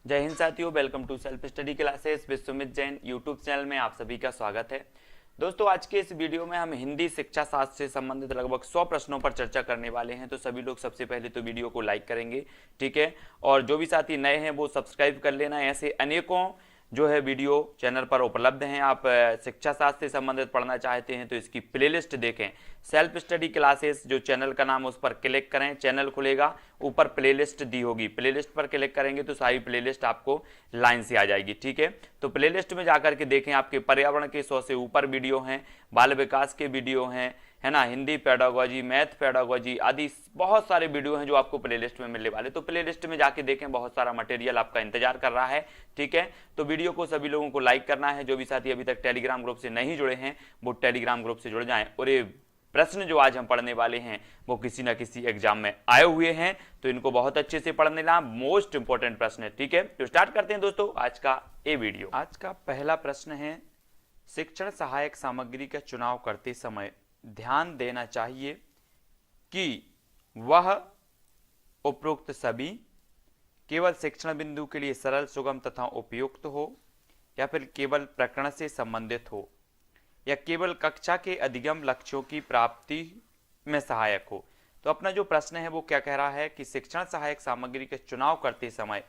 जय हिंद साथियों, welcome to self study classes with Sumit Jain YouTube channel में आप सभी का स्वागत है। दोस्तों, आज के इस वीडियो में हम हिंदी शिक्षा शास्त्र से संबंधित लगभग 100 प्रश्नों पर चर्चा करने वाले हैं। तो सभी लोग सबसे पहले तो वीडियो को लाइक करेंगे, ठीक है। और जो भी साथी नए हैं वो सब्सक्राइब कर लेना। ऐसे अनेकों जो है वीडियो चैनल पर उपलब्ध हैं। आप शिक्षा शास्त्र से संबंधित पढ़ना चाहते हैं तो इसकी प्लेलिस्ट देखें। सेल्फ स्टडी क्लासेस जो चैनल का नाम, उस पर क्लिक करें, चैनल खुलेगा, ऊपर प्लेलिस्ट दी होगी, प्लेलिस्ट पर क्लिक करेंगे तो सारी प्लेलिस्ट आपको लाइन से आ जाएगी, ठीक है। तो प्लेलिस्ट में जाकर के देखें, आपके पर्यावरण के 100 से ऊपर वीडियो हैं, बाल विकास के वीडियो हैं, है ना, हिंदी पेडागोजी, मैथ पेडागोजी आदि बहुत सारे वीडियो हैं जो आपको प्लेलिस्ट में मिलने वाले। तो प्लेलिस्ट में जाके देखें, बहुत सारा मटेरियल आपका इंतजार कर रहा है, ठीक है। तो वीडियो को सभी लोगों को लाइक करना है। जो भी साथी अभी तक टेलीग्राम ग्रुप से नहीं जुड़े हैं वो टेलीग्राम ग्रुप से जुड़ जाएं। और ये प्रश्न जो आज हम पढ़ने वाले हैं वो किसी ना किसी एग्जाम में आए हुए हैं, तो इनको बहुत अच्छे से पढ़ने ला, मोस्ट इंपोर्टेंट प्रश्न है, ठीक है। तो स्टार्ट करते हैं दोस्तों आज का ये वीडियो। आज का पहला प्रश्न है, शिक्षण सहायक सामग्री का चुनाव करते समय ध्यान देना चाहिए कि वह उपरोक्त सभी केवल शिक्षण बिंदु के लिए सरल, सुगम तथा उपयुक्त हो, या फिर केवल प्रकरण से संबंधित हो, या केवल कक्षा के अधिगम लक्ष्यों की प्राप्ति में सहायक हो। तो अपना जो प्रश्न है वो क्या कह रहा है कि शिक्षण सहायक सामग्री के चुनाव करते समय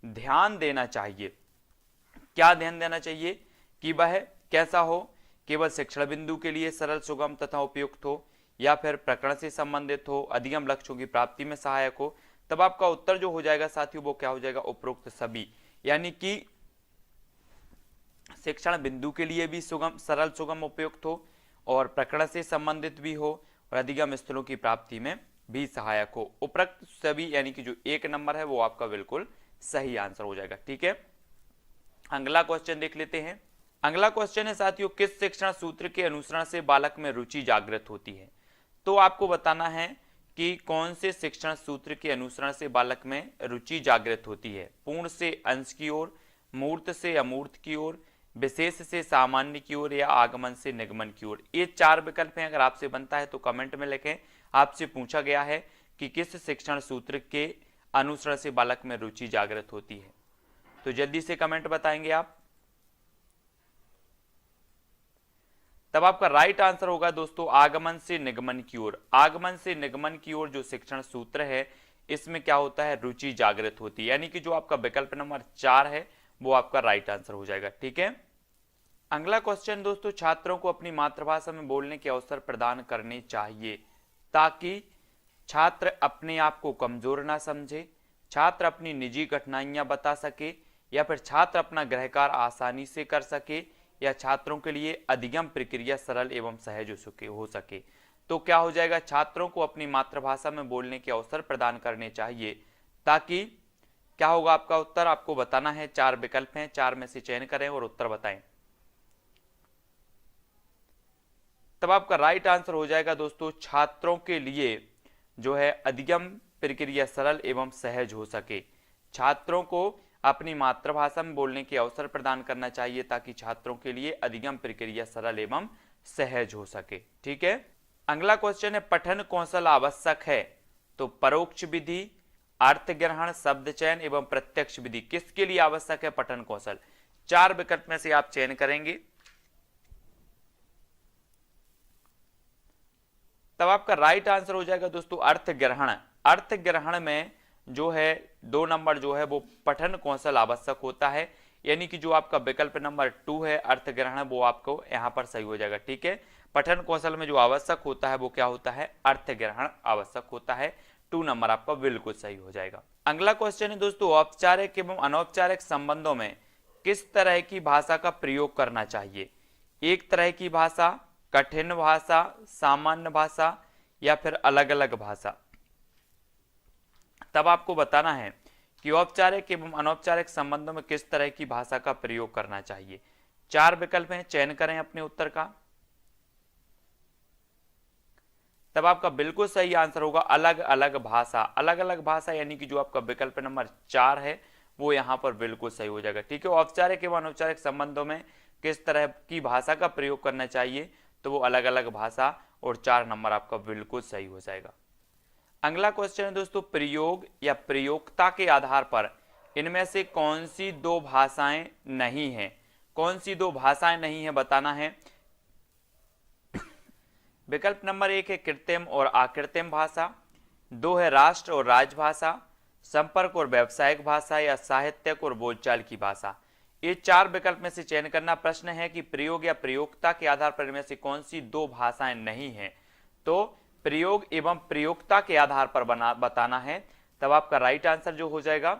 ध्यान देना चाहिए। क्या ध्यान देना चाहिए कि वह कैसा हो, केवल शिक्षण बिंदु के लिए सरल, सुगम तथा उपयुक्त हो, या फिर प्रकरण से संबंधित हो, अधिगम लक्ष्यों की प्राप्ति में सहायक हो। तब आपका उत्तर जो हो जाएगा साथियों वो क्या हो जाएगा, उपरोक्त सभी, यानी कि शिक्षण बिंदु के लिए भी सुगम, सरल, सुगम, उपयुक्त हो, और प्रकरण से संबंधित भी हो, और अधिगम स्थलों की प्राप्ति में भी सहायक हो। उपरोक्त सभी यानी कि जो एक नंबर है वो आपका बिल्कुल सही आंसर हो जाएगा, ठीक है। अगला क्वेश्चन देख लेते हैं। अगला क्वेश्चन है साथियों, किस शिक्षण सूत्र के अनुसरण से बालक में रुचि जागृत होती है। तो आपको बताना है कि कौन से शिक्षण सूत्र के अनुसरण से बालक में रुचि जागृत होती है। पूर्ण से अंश की ओर, मूर्त से अमूर्त की ओर, विशेष से सामान्य की ओर, या आगमन से निगमन की ओर। ये चार विकल्प हैं। अगर आपसे बनता है तो कमेंट में लिखें। आपसे पूछा गया है कि किस शिक्षण सूत्र के अनुसरण से बालक में रुचि जागृत होती है, तो जल्दी से कमेंट बताएंगे आप। तब आपका राइट आंसर होगा दोस्तों आगमन से निगमन की ओर। आगमन से निगमन की ओर जो शिक्षण सूत्र है इसमें क्या होता है, रुचि जागृत होती है, यानी कि जो आपका विकल्प नंबर 4 है वो आपका राइट आंसर हो जाएगा, ठीक है। अगला क्वेश्चन दोस्तों, छात्रों को अपनी मातृभाषा में बोलने के अवसर प्रदान करने चाहिए ताकि छात्र अपने आप को कमजोर ना समझे, छात्र अपनी निजी कठिनाइयां बता सके, या फिर छात्र अपना गृह कार्य आसानी से कर सके, या छात्रों के लिए अधिगम प्रक्रिया सरल एवं सहज हो सके। तो क्या हो जाएगा, छात्रों को अपनी मातृभाषा में बोलने के अवसर प्रदान करने चाहिए ताकि क्या होगा आपका उत्तर, आपको बताना है। चार विकल्प हैं, चार में से चयन करें और उत्तर बताएं। तब आपका राइट आंसर हो जाएगा दोस्तों, छात्रों के लिए जो है अधिगम प्रक्रिया सरल एवं सहज हो सके। छात्रों को अपनी मातृभाषा में बोलने के अवसर प्रदान करना चाहिए ताकि छात्रों के लिए अधिगम प्रक्रिया सरल एवं सहज हो सके, ठीक है। अगला क्वेश्चन है, पठन कौशल आवश्यक है। तो परोक्ष विधि, अर्थ ग्रहण, शब्द चयन एवं प्रत्यक्ष विधि, किसके लिए आवश्यक है पठन कौशल। चार विकल्प में से आप चयन करेंगे। तब आपका राइट आंसर हो जाएगा दोस्तों अर्थ ग्रहण। अर्थ ग्रहण में जो है 2 नंबर जो है वो पठन कौशल आवश्यक होता है, यानी कि जो आपका विकल्प नंबर 2 है अर्थ ग्रहण, वो आपको यहां पर सही हो जाएगा, ठीक है। पठन कौशल में जो आवश्यक होता है वो क्या होता है, अर्थ ग्रहण आवश्यक होता है। 2 नंबर आपका बिल्कुल सही हो जाएगा। अगला क्वेश्चन है दोस्तों, औपचारिक एवं अनौपचारिक संबंधों में किस तरह की भाषा का प्रयोग करना चाहिए। एक तरह की भाषा, कठिन भाषा, सामान्य भाषा, या फिर अलग अलग भाषा। तब आपको बताना है कि औपचारिक एवं अनौपचारिक संबंधों में किस तरह की भाषा का प्रयोग करना चाहिए। चार विकल्प हैं, चयन करें अपने उत्तर का। तब आपका बिल्कुल सही आंसर होगा अलग अलग भाषा। अलग अलग भाषा यानी कि जो आपका विकल्प नंबर 4 है वो यहां पर बिल्कुल सही हो जाएगा, ठीक है। औपचारिक एवं अनौपचारिक संबंधों में किस तरह की भाषा का प्रयोग करना चाहिए, तो वो अलग अलग भाषा, और 4 नंबर आपका बिल्कुल सही हो जाएगा। अगला क्वेश्चन है दोस्तों, प्रयोग या प्रयोक्ता के आधार पर इनमें से कौन सी दो भाषाएं नहीं हैं? कौन सी दो भाषाएं नहीं है बताना है। विकल्प नंबर 1 है कृत्रिम और अकृत्रिम भाषा, 2 है राष्ट्र और राजभाषा, संपर्क और व्यावसायिक भाषा, या साहित्यक और बोलचाल की भाषा। ये 4 विकल्प में से चयन करना। प्रश्न है कि प्रयोग या प्रयोक्ता के आधार पर इनमें से कौन सी दो भाषाएं नहीं है। तो प्रयोग एवं प्रयोक्ता के आधार पर बताना है। तब आपका राइट आंसर जो हो जाएगा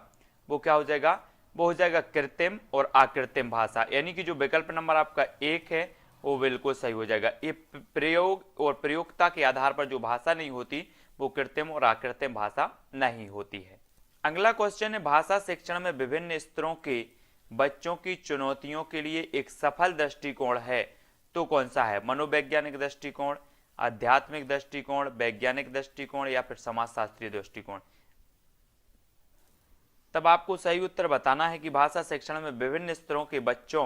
वो क्या हो जाएगा? वो हो जाएगा कृत्रिम और अकृत्रिम भाषा, यानी कि जो विकल्प नंबर आपका 1 है वो बिल्कुल सही हो जाएगा। ये प्रयोग और प्रयोक्ता के आधार पर जो भाषा नहीं होती वो कृत्रिम और अकृत्रिम भाषा नहीं होती है। अगला क्वेश्चन है, भाषा शिक्षण में विभिन्न स्तरों के बच्चों की चुनौतियों के लिए एक सफल दृष्टिकोण है तो कौन सा है? मनोवैज्ञानिक दृष्टिकोण, आध्यात्मिक दृष्टिकोण, वैज्ञानिक दृष्टिकोण, या फिर समाजशास्त्रीय दृष्टिकोण। तब आपको सही उत्तर बताना है कि भाषा शिक्षण में विभिन्न स्तरों के बच्चों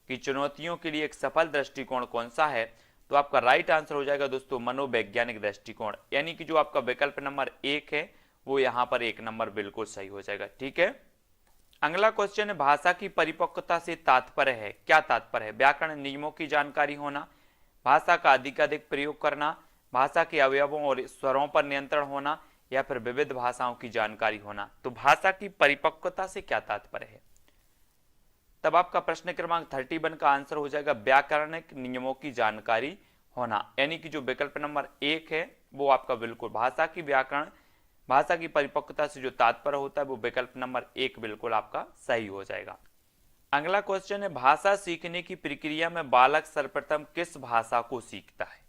की चुनौतियों के लिए एक सफल दृष्टिकोण कौन सा है। तो आपका राइट आंसर हो जाएगा दोस्तों मनोवैज्ञानिक दृष्टिकोण, यानी कि जो आपका विकल्प नंबर 1 है वो यहाँ पर 1 नंबर बिल्कुल सही हो जाएगा। ठीक है। अगला क्वेश्चन है, भाषा की परिपक्वता से तात्पर्य है, क्या तात्पर्य है? व्याकरण नियमों की जानकारी होना, भाषा का अधिकाधिक प्रयोग करना, भाषा के अवयवों और स्वरों पर नियंत्रण होना, या फिर विविध भाषाओं की जानकारी होना। तो भाषा की परिपक्वता से क्या तात्पर्य है? तब आपका प्रश्न क्रमांक 31 का आंसर हो जाएगा व्याकरणिक नियमों की जानकारी होना, यानी कि जो विकल्प नंबर 1 है वो आपका बिल्कुल भाषा की परिपक्वता से जो तात्पर्य होता है वो विकल्प नंबर 1 बिल्कुल आपका सही हो जाएगा। अगला क्वेश्चन है, भाषा सीखने की प्रक्रिया में बालक सर्वप्रथम किस भाषा को सीखता है?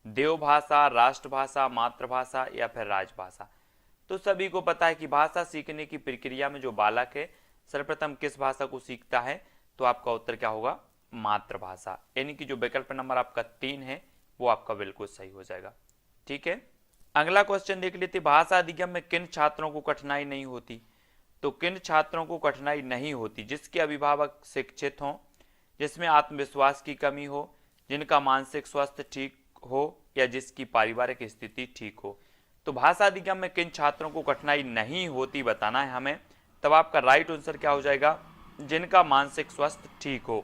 देवभाषा, राष्ट्रभाषा, मातृभाषा, या फिर राजभाषा। तो सभी को पता है कि भाषा सीखने की प्रक्रिया में जो बालक है सर्वप्रथम किस भाषा को सीखता है। तो आपका उत्तर क्या होगा? मातृभाषा, यानी कि जो विकल्प नंबर आपका 3 है वो आपका बिल्कुल सही हो जाएगा। ठीक है। अगला क्वेश्चन देख लेते, भाषा अधिगम में किन छात्रों को कठिनाई नहीं होती? तो किन छात्रों को कठिनाई नहीं होती? जिसके अभिभावक शिक्षित हों, जिसमें आत्मविश्वास की कमी हो, जिनका मानसिक स्वास्थ्य ठीक हो, या जिसकी पारिवारिक स्थिति ठीक हो। तो भाषा अधिगम में किन छात्रों को कठिनाई नहीं होती बताना है हमें। तब आपका राइट आंसर क्या हो जाएगा? जिनका मानसिक स्वास्थ्य ठीक हो,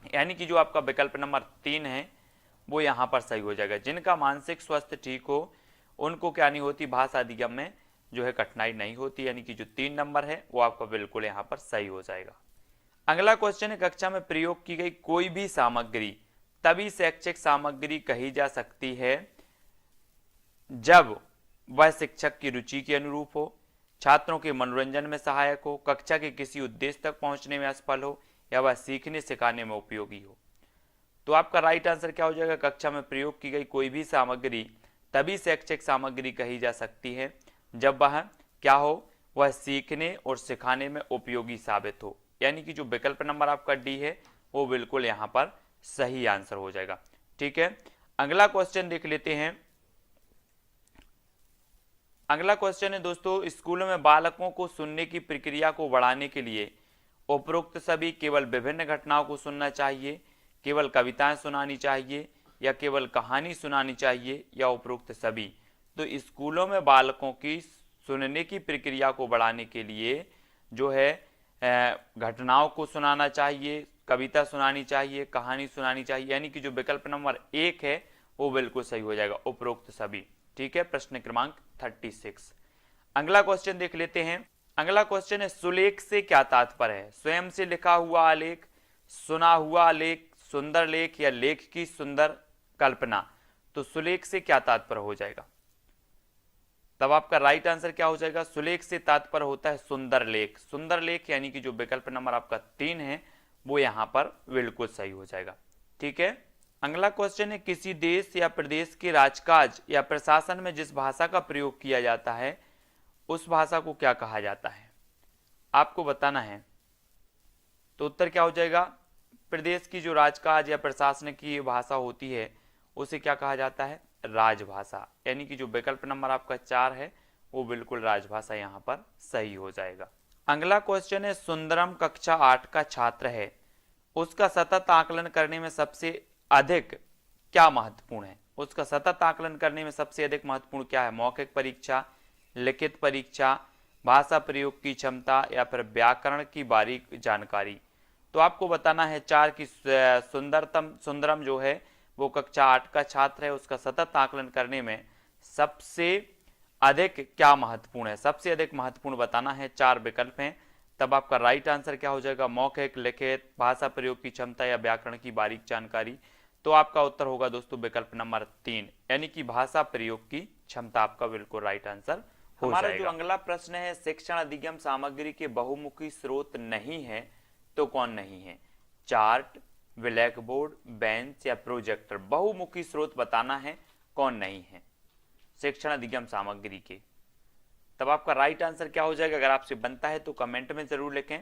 यानी कि जो आपका विकल्प नंबर 3 है वो यहाँ पर सही हो जाएगा। जिनका मानसिक स्वास्थ्य ठीक हो उनको क्या नहीं होती? भाषा अधिगम में जो है कठिनाई नहीं होती, यानी कि जो 3 नंबर है वो आपका बिल्कुल यहाँ पर सही हो जाएगा। अगला क्वेश्चन है, कक्षा में प्रयोग की गई कोई भी सामग्री तभी शैक्षिक सामग्री कही जा सकती है जब वह शिक्षक की रुचि के अनुरूप हो, छात्रों के मनोरंजन में सहायक हो, कक्षा के किसी उद्देश्य तक पहुंचने में असफल हो, या वह सीखने सिखाने में उपयोगी हो। तो आपका राइट आंसर क्या हो जाएगा? कक्षा में प्रयोग की गई कोई भी सामग्री तभी शैक्षिक सामग्री कही जा सकती है जब वह क्या हो? वह सीखने और सिखाने में उपयोगी साबित हो, यानी कि जो विकल्प नंबर आपका डी है वो बिल्कुल यहाँ पर सही आंसर हो जाएगा। ठीक है। अगला क्वेश्चन देख लेते हैं। अगला क्वेश्चन है दोस्तों, स्कूलों में बालकों को सुनने की प्रक्रिया को बढ़ाने के लिए उपरोक्त सभी केवल विभिन्न घटनाओं को सुनना चाहिए, केवल कविताएं सुनानी चाहिए, या केवल कहानी सुनानी चाहिए, या उपरोक्त सभी। तो स्कूलों में बालकों की सुनने की प्रक्रिया को बढ़ाने के लिए जो है घटनाओं को सुनाना चाहिए, कविता सुनानी चाहिए, कहानी सुनानी चाहिए, यानी कि जो विकल्प नंबर 1 है वो बिल्कुल सही हो जाएगा, उपरोक्त सभी। ठीक है। प्रश्न क्रमांक 36। अगला क्वेश्चन देख लेते हैं। अगला क्वेश्चन है, सुलेख से क्या तात्पर्य है? स्वयं से लिखा हुआ आलेख, सुना हुआ लेख, सुंदर लेख, या लेख की सुंदर कल्पना। तो सुलेख से क्या तात्पर्य हो जाएगा? तब आपका राइट आंसर क्या हो जाएगा? सुलेख से तात्पर्य होता है सुंदर लेख। सुंदर लेख यानी कि जो विकल्प नंबर आपका 3 है वो यहां पर बिल्कुल सही हो जाएगा। ठीक है। अगला क्वेश्चन है, किसी देश या प्रदेश के राजकाज या प्रशासन में जिस भाषा का प्रयोग किया जाता है उस भाषा को क्या कहा जाता है? आपको बताना है। तो उत्तर क्या हो जाएगा? प्रदेश की जो राजकाज या प्रशासन की भाषा होती है उसे क्या कहा जाता है? राजभाषा, यानी कि जो विकल्प नंबर आपका 4 है वो बिल्कुल राजभाषा यहाँ पर सही हो जाएगा। अगला क्वेश्चन है, सुंदरम कक्षा 8 का छात्र है, उसका सतत आकलन करने में सबसे अधिक क्या महत्वपूर्ण है? उसका सतत आकलन करने में सबसे अधिक महत्वपूर्ण क्या है? मौखिक परीक्षा, लिखित परीक्षा, भाषा प्रयोग की क्षमता या फिर व्याकरण की बारीक जानकारी। तो आपको बताना है 4 की सुंदरम जो है वो कक्षा 8 का छात्र है, उसका सतत आकलन करने में सबसे अधिक क्या महत्वपूर्ण है, सबसे अधिक महत्वपूर्ण बताना है। 4 विकल्प हैं, तब आपका राइट आंसर क्या हो जाएगा, मौखिक, लिखित, भाषा प्रयोग की क्षमता या व्याकरण की बारीक जानकारी। तो आपका उत्तर होगा दोस्तों विकल्प नंबर 3, यानी कि भाषा प्रयोग की क्षमता आपका बिल्कुल राइट आंसर हो हमारा जाएगा। जो अगला प्रश्न है, शिक्षण अधिगम सामग्री के बहुमुखी स्रोत नहीं है तो कौन नहीं है, चार्ट, ब्लैक बोर्ड, बेंच या प्रोजेक्टर। बहुमुखी स्रोत बताना है कौन नहीं है शिक्षण अधिगम सामग्री के। तब आपका राइट आंसर क्या हो जाएगा, अगर आपसे बनता है तो कमेंट में जरूर लिखें।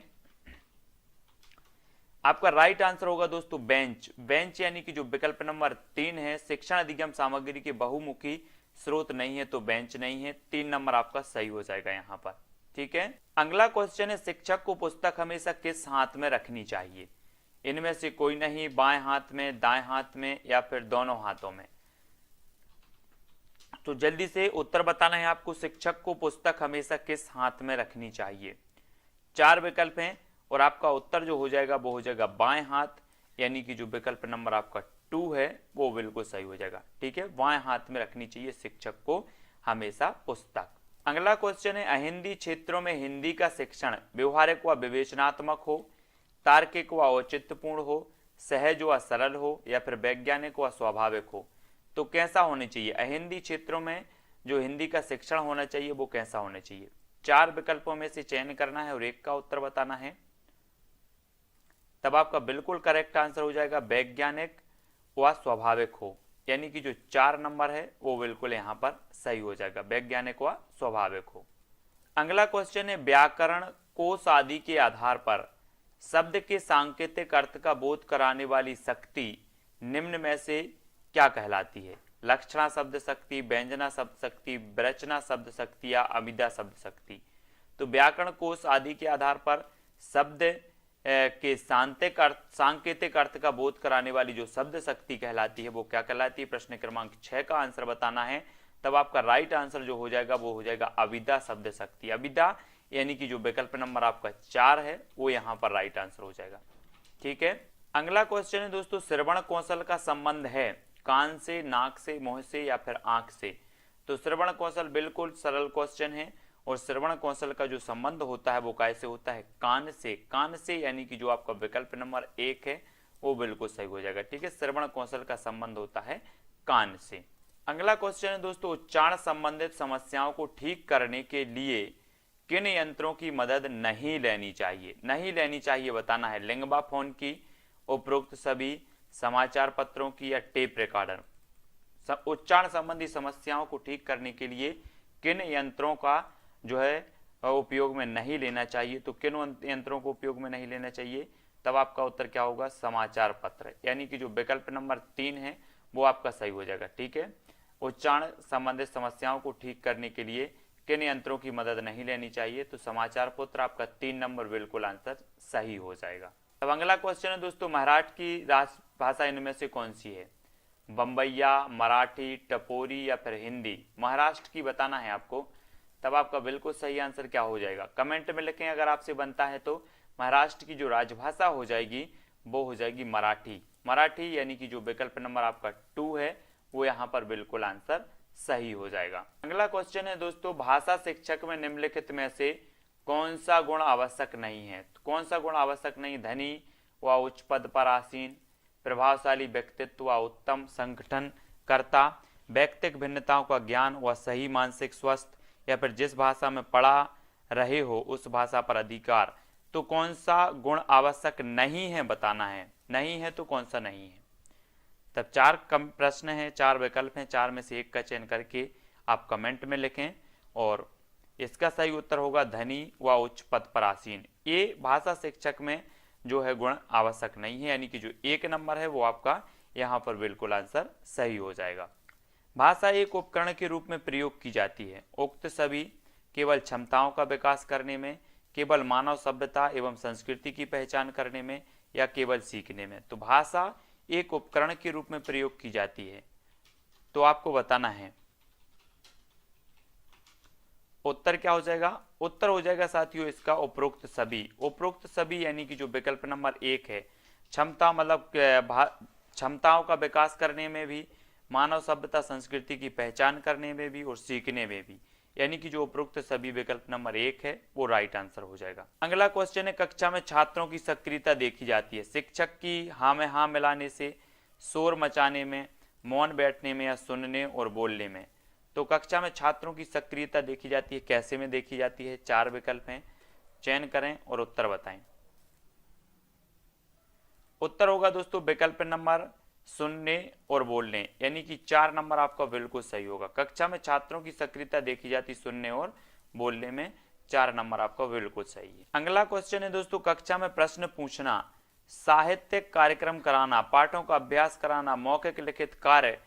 आपका राइट आंसर होगा दोस्तों बेंच। बेंच यानी कि जो विकल्प नंबर 3 है, शिक्षण अधिगम सामग्री के बहुमुखी स्रोत नहीं है तो बेंच नहीं है। 3 नंबर आपका सही हो जाएगा यहां पर। ठीक है, अगला क्वेश्चन है, शिक्षक को पुस्तक हमेशा किस हाथ में रखनी चाहिए, इनमें से कोई नहीं, बाएं हाथ में, दाएं हाथ में या फिर दोनों हाथों में। तो जल्दी से उत्तर बताना है आपको, शिक्षक को पुस्तक हमेशा किस हाथ में रखनी चाहिए। 4 विकल्प हैं और आपका उत्तर जो हो जाएगा वो हो जाएगा बाएं हाथ, यानी कि जो विकल्प नंबर आपका 2 है वो बिल्कुल सही हो जाएगा। ठीक है, बाएं हाथ में रखनी चाहिए शिक्षक को हमेशा पुस्तक। अगला क्वेश्चन है, अहिंदी क्षेत्रों में हिंदी का शिक्षण व्यवहारिक व विवेचनात्मक हो, तार्किक व औचित्यपूर्ण हो, सहज व सरल हो या फिर वैज्ञानिक व स्वाभाविक हो। तो कैसा होना चाहिए, अहिंदी क्षेत्रों में जो हिंदी का शिक्षण होना चाहिए वो कैसा होना चाहिए। 4 विकल्पों में से चयन करना है और एक का उत्तर बताना है। तब आपका बिल्कुल करेक्ट आंसर हो जाएगा वैज्ञानिक व स्वाभाविक हो, यानी कि जो 4 नंबर है वो बिल्कुल यहां पर सही हो जाएगा, वैज्ञानिक व स्वाभाविक हो। अगला क्वेश्चन है, व्याकरण कोश आदि के आधार पर शब्द के सांकेतिक अर्थ का बोध कराने वाली शक्ति निम्न में से क्या कहलाती है, लक्षणा शब्द शक्ति, व्यंजना शब्द शक्ति, विरचना शब्द शक्ति या अभिधा शब्द शक्ति। तो व्याकरण कोश आदि के आधार पर शब्द के सांकेतिक अर्थ का बोध कराने वाली जो शब्द शक्ति कहलाती है वो क्या कहलाती है, प्रश्न क्रमांक 6 का आंसर बताना है। तब आपका राइट आंसर जो हो जाएगा वो हो जाएगा अभिधा शब्द शक्ति। अभिधा यानी कि जो विकल्प नंबर आपका 4 है वो यहां पर राइट आंसर हो जाएगा। ठीक है, अगला क्वेश्चन है दोस्तों, श्रवण कौशल का संबंध है कान से, नाक से, मुंह से या फिर आंख से। तो श्रवण कौशल बिल्कुल सरल क्वेश्चन है और श्रवण कौशल का जो संबंध होता है वो कैसे होता है, कान से। कान से यानी कि जो आपका विकल्प नंबर 1 है वो बिल्कुल सही हो जाएगा। ठीक है, श्रवण कौशल का संबंध होता है कान से। अगला क्वेश्चन है दोस्तों, उच्चारण संबंधित समस्याओं को ठीक करने के लिए किन यंत्रों की मदद नहीं लेनी चाहिए, नहीं लेनी चाहिए बताना है, लिंगबा फोन की, उपरोक्त सभी, समाचार पत्रों की या टेप रिकॉर्डर। उच्चारण संबंधी समस्याओं को ठीक करने के लिए किन यंत्रों का जो है उपयोग में नहीं लेना चाहिए। तो किन यंत्रों को उपयोग में नहीं लेना चाहिए, तब आपका उत्तर क्या होगा, समाचार पत्र, यानी कि जो विकल्प नंबर 3 है वो आपका सही हो जाएगा। ठीक है, उच्चारण संबंधित समस्याओं को ठीक करने के लिए किन यंत्रों की मदद नहीं लेनी चाहिए, तो समाचार पत्र आपका 3 नंबर बिल्कुल आंसर सही हो जाएगा। अब अगला क्वेश्चन है दोस्तों, महाराष्ट्र की राजभाषा इनमें से कौन सी है, बम्बैया, मराठी, टपोरी या फिर हिंदी। महाराष्ट्र की बताना है आपको। तब आपका बिल्कुल सही आंसर क्या हो जाएगा, कमेंट में लिखें अगर आपसे बनता है तो। महाराष्ट्र की जो राजभाषा हो जाएगी वो हो जाएगी मराठी। मराठी यानी कि जो विकल्प नंबर आपका 2 है वो यहाँ पर बिल्कुल आंसर सही हो जाएगा। अगला क्वेश्चन है दोस्तों, भाषा शिक्षक में निम्नलिखित में से कौन सा गुण आवश्यक नहीं है। तो कौन सा गुण आवश्यक नहीं, धनी व उच्च पद पर आसीन, प्रभावशाली व्यक्तित्व व उत्तम संगठनकर्ता, व्यक्तिक भिन्नताओं का ज्ञान व सही मानसिक स्वस्थ, या फिर जिस भाषा में पढ़ा रहे हो उस भाषा पर अधिकार। तो कौन सा गुण आवश्यक नहीं है बताना है, नहीं है तो कौन सा नहीं है। तब 4 कम प्रश्न हैं, 4 विकल्प हैं, 4 में से एक का चयन करके आप कमेंट में लिखें और इसका सही उत्तर होगा धनी व उच्च पद पर आसीन। ये भाषा शिक्षक में जो है गुण आवश्यक नहीं है, यानी कि जो 1 नंबर है वो आपका यहाँ पर बिल्कुल आंसर सही हो जाएगा। भाषा एक उपकरण के रूप में प्रयोग की जाती है, उक्त सभी केवल क्षमताओं का विकास करने में, केवल मानव सभ्यता एवं संस्कृति की पहचान करने में या केवल सीखने में। तो भाषा एक उपकरण के रूप में प्रयोग की जाती है, तो आपको बताना है उत्तर क्या हो जाएगा? उत्तर हो जाएगा साथियों इसका उपरोक्त सभी। उपरोक्त सभी यानी कि जो विकल्प नंबर 1 है, क्षमता मतलब क्षमताओं का विकास करने में भी, मानव सभ्यता संस्कृति की पहचान करने में भी और सीखने में भी, यानी कि जो उपरोक्त सभी विकल्प नंबर 1 है वो राइट आंसर हो जाएगा। अगला क्वेश्चन है, कक्षा में छात्रों की सक्रियता देखी जाती है शिक्षक की हाँ में हाँ मिलाने से, शोर मचाने में, मौन बैठने में या सुनने और बोलने में। तो कक्षा में छात्रों की सक्रियता देखी जाती है कैसे में देखी जाती है? 4 विकल्प हैं, चयन करें और उत्तर बताएं। उत्तर होगा दोस्तों विकल्प नंबर सुनने और बोलने, यानी कि 4 नंबर आपका बिल्कुल सही होगा। कक्षा में छात्रों की सक्रियता देखी जाती सुनने और बोलने में, 4 नंबर आपका बिल्कुल सही है। अगला क्वेश्चन है दोस्तों, कक्षा में प्रश्न पूछना, साहित्यिक कार्यक्रम कराना, पाठों का अभ्यास कराना, मौखिक लिखित कार्य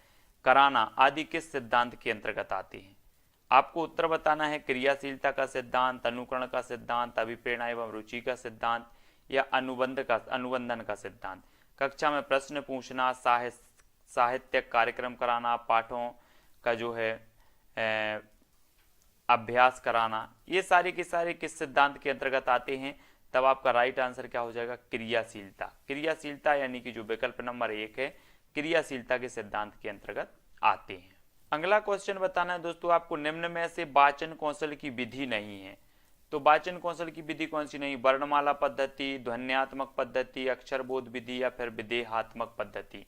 कराना आदि किस सिद्धांत के अंतर्गत आते हैं? आपको उत्तर बताना है। क्रियाशीलता का सिद्धांत, अनुकरण का सिद्धांत, अभिप्रेरणा एवं रुचि का सिद्धांत या अनुबंधन का सिद्धांत। कक्षा में प्रश्न पूछना, साहित्यिक कार्यक्रम कराना, पाठों का जो है अभ्यास कराना, ये सारे के सारे किस सिद्धांत के अंतर्गत आते हैं? तब आपका राइट आंसर क्या हो जाएगा? क्रियाशीलता। क्रियाशीलता यानी कि जो विकल्प नंबर 1 है, क्रियाशीलता के सिद्धांत के अंतर्गत आते हैं। अगला क्वेश्चन बताना है दोस्तों आपको, निम्न में से वाचन कौशल की विधि नहीं है। तो वाचन कौशल की विधि कौन सी नहीं? वर्णमाला पद्धति, ध्वन्यात्मक पद्धति, अक्षरबोध विधि या फिर विदेहात्मक पद्धति।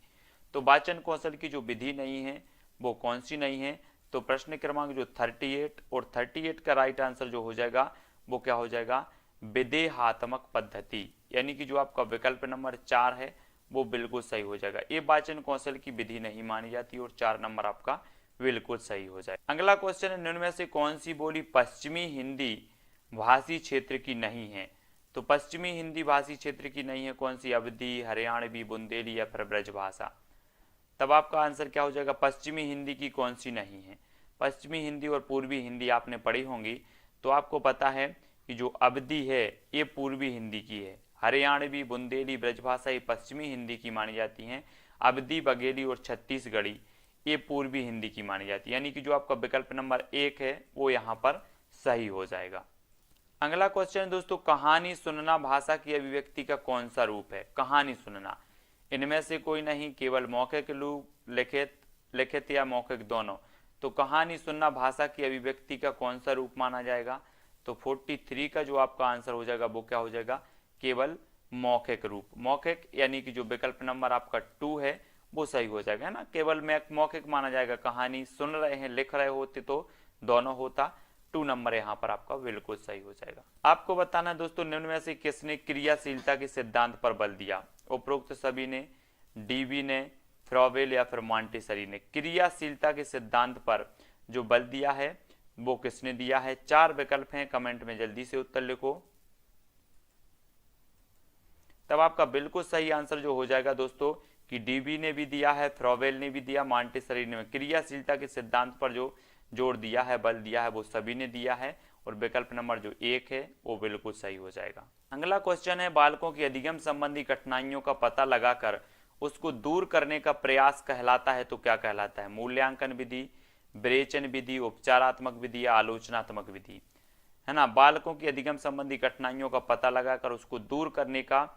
तो वाचन कौशल की जो विधि नहीं है वो कौन सी नहीं है? तो प्रश्न क्रमांक जो 38 और 38 का राइट आंसर जो हो जाएगा वो क्या हो जाएगा? विदेहात्मक पद्धति, यानी कि जो आपका विकल्प नंबर 4 है वो बिल्कुल सही हो जाएगा। ये वाचन कौशल की विधि नहीं मानी जाती और 4 नंबर आपका बिल्कुल सही हो जाएगा। अगला क्वेश्चन है, निम्न में से कौन सी बोली पश्चिमी हिंदी भाषी क्षेत्र की नहीं है? तो पश्चिमी हिंदी भाषी क्षेत्र की नहीं है कौन सी? अवधी, हरियाणवी, बुंदेली या फिर ब्रजभाषा। तब आपका आंसर क्या हो जाएगा? पश्चिमी हिंदी की कौन सी नहीं है? पश्चिमी हिंदी और पूर्वी हिंदी आपने पढ़ी होंगी तो आपको पता है कि जो अवधी है ये पूर्वी हिंदी की है, हरियाणवी, बुंदेली, ब्रजभाषा ये पश्चिमी हिंदी की मानी जाती हैं, अवधी, बघेली और छत्तीसगढ़ी ये पूर्वी हिंदी की मानी जाती है, यानी कि जो आपका विकल्प नंबर 1 है वो यहाँ पर सही हो जाएगा। अगला क्वेश्चन दोस्तों, कहानी सुनना भाषा की अभिव्यक्ति का कौन सा रूप है? कहानी सुनना इनमें से कोई नहीं, केवल मौखिक रूप, लिखित या मौखिक दोनों। तो कहानी सुनना भाषा की अभिव्यक्ति का कौन सा रूप माना जाएगा? तो 43 का जो आपका आंसर हो जाएगा वो क्या हो जाएगा? केवल मौखिक रूप। मौखिक यानी कि जो विकल्प नंबर आपका 2 है वो सही हो जाएगा, है ना। केवल मौखिक माना जाएगा, कहानी सुन रहे हैं लिख रहे होते तो दोनों होता। 2 नंबर यहाँ पर आपका बिल्कुल सही हो जाएगा। आपको बताना है दोस्तों, निम्न में से किसने क्रियाशीलता के सिद्धांत पर बल दिया? उपरोक्त सभी ने, डीबी ने, फ्रॉवेल या फिर मॉन्टेसरी ने। क्रियाशीलता के सिद्धांत पर जो बल दिया है वो किसने दिया है? 4 विकल्प हैं, कमेंट में जल्दी से उत्तर लिखो। तब आपका बिल्कुल सही आंसर जो हो जाएगा दोस्तों कि डीबी ने भी दिया है, फ्रॉवेल ने भी दिया, मॉन्टेसरी ने। क्रियाशीलता के सिद्धांत पर जो जोर दिया है, बल दिया है, वो सभी ने दिया है और विकल्प नंबर जो 1 है वो बिल्कुल सही हो जाएगा। अगला क्वेश्चन है, बालकों की अधिगम संबंधी कठिनाइयों का पता लगाकर उसको दूर करने का प्रयास कहलाता है तो क्या कहलाता है? मूल्यांकन विधि, विरेचन विधि, उपचारात्मक विधि या आलोचनात्मक विधि, है ना। बालकों की अधिगम संबंधी कठिनाइयों का पता लगाकर उसको दूर करने का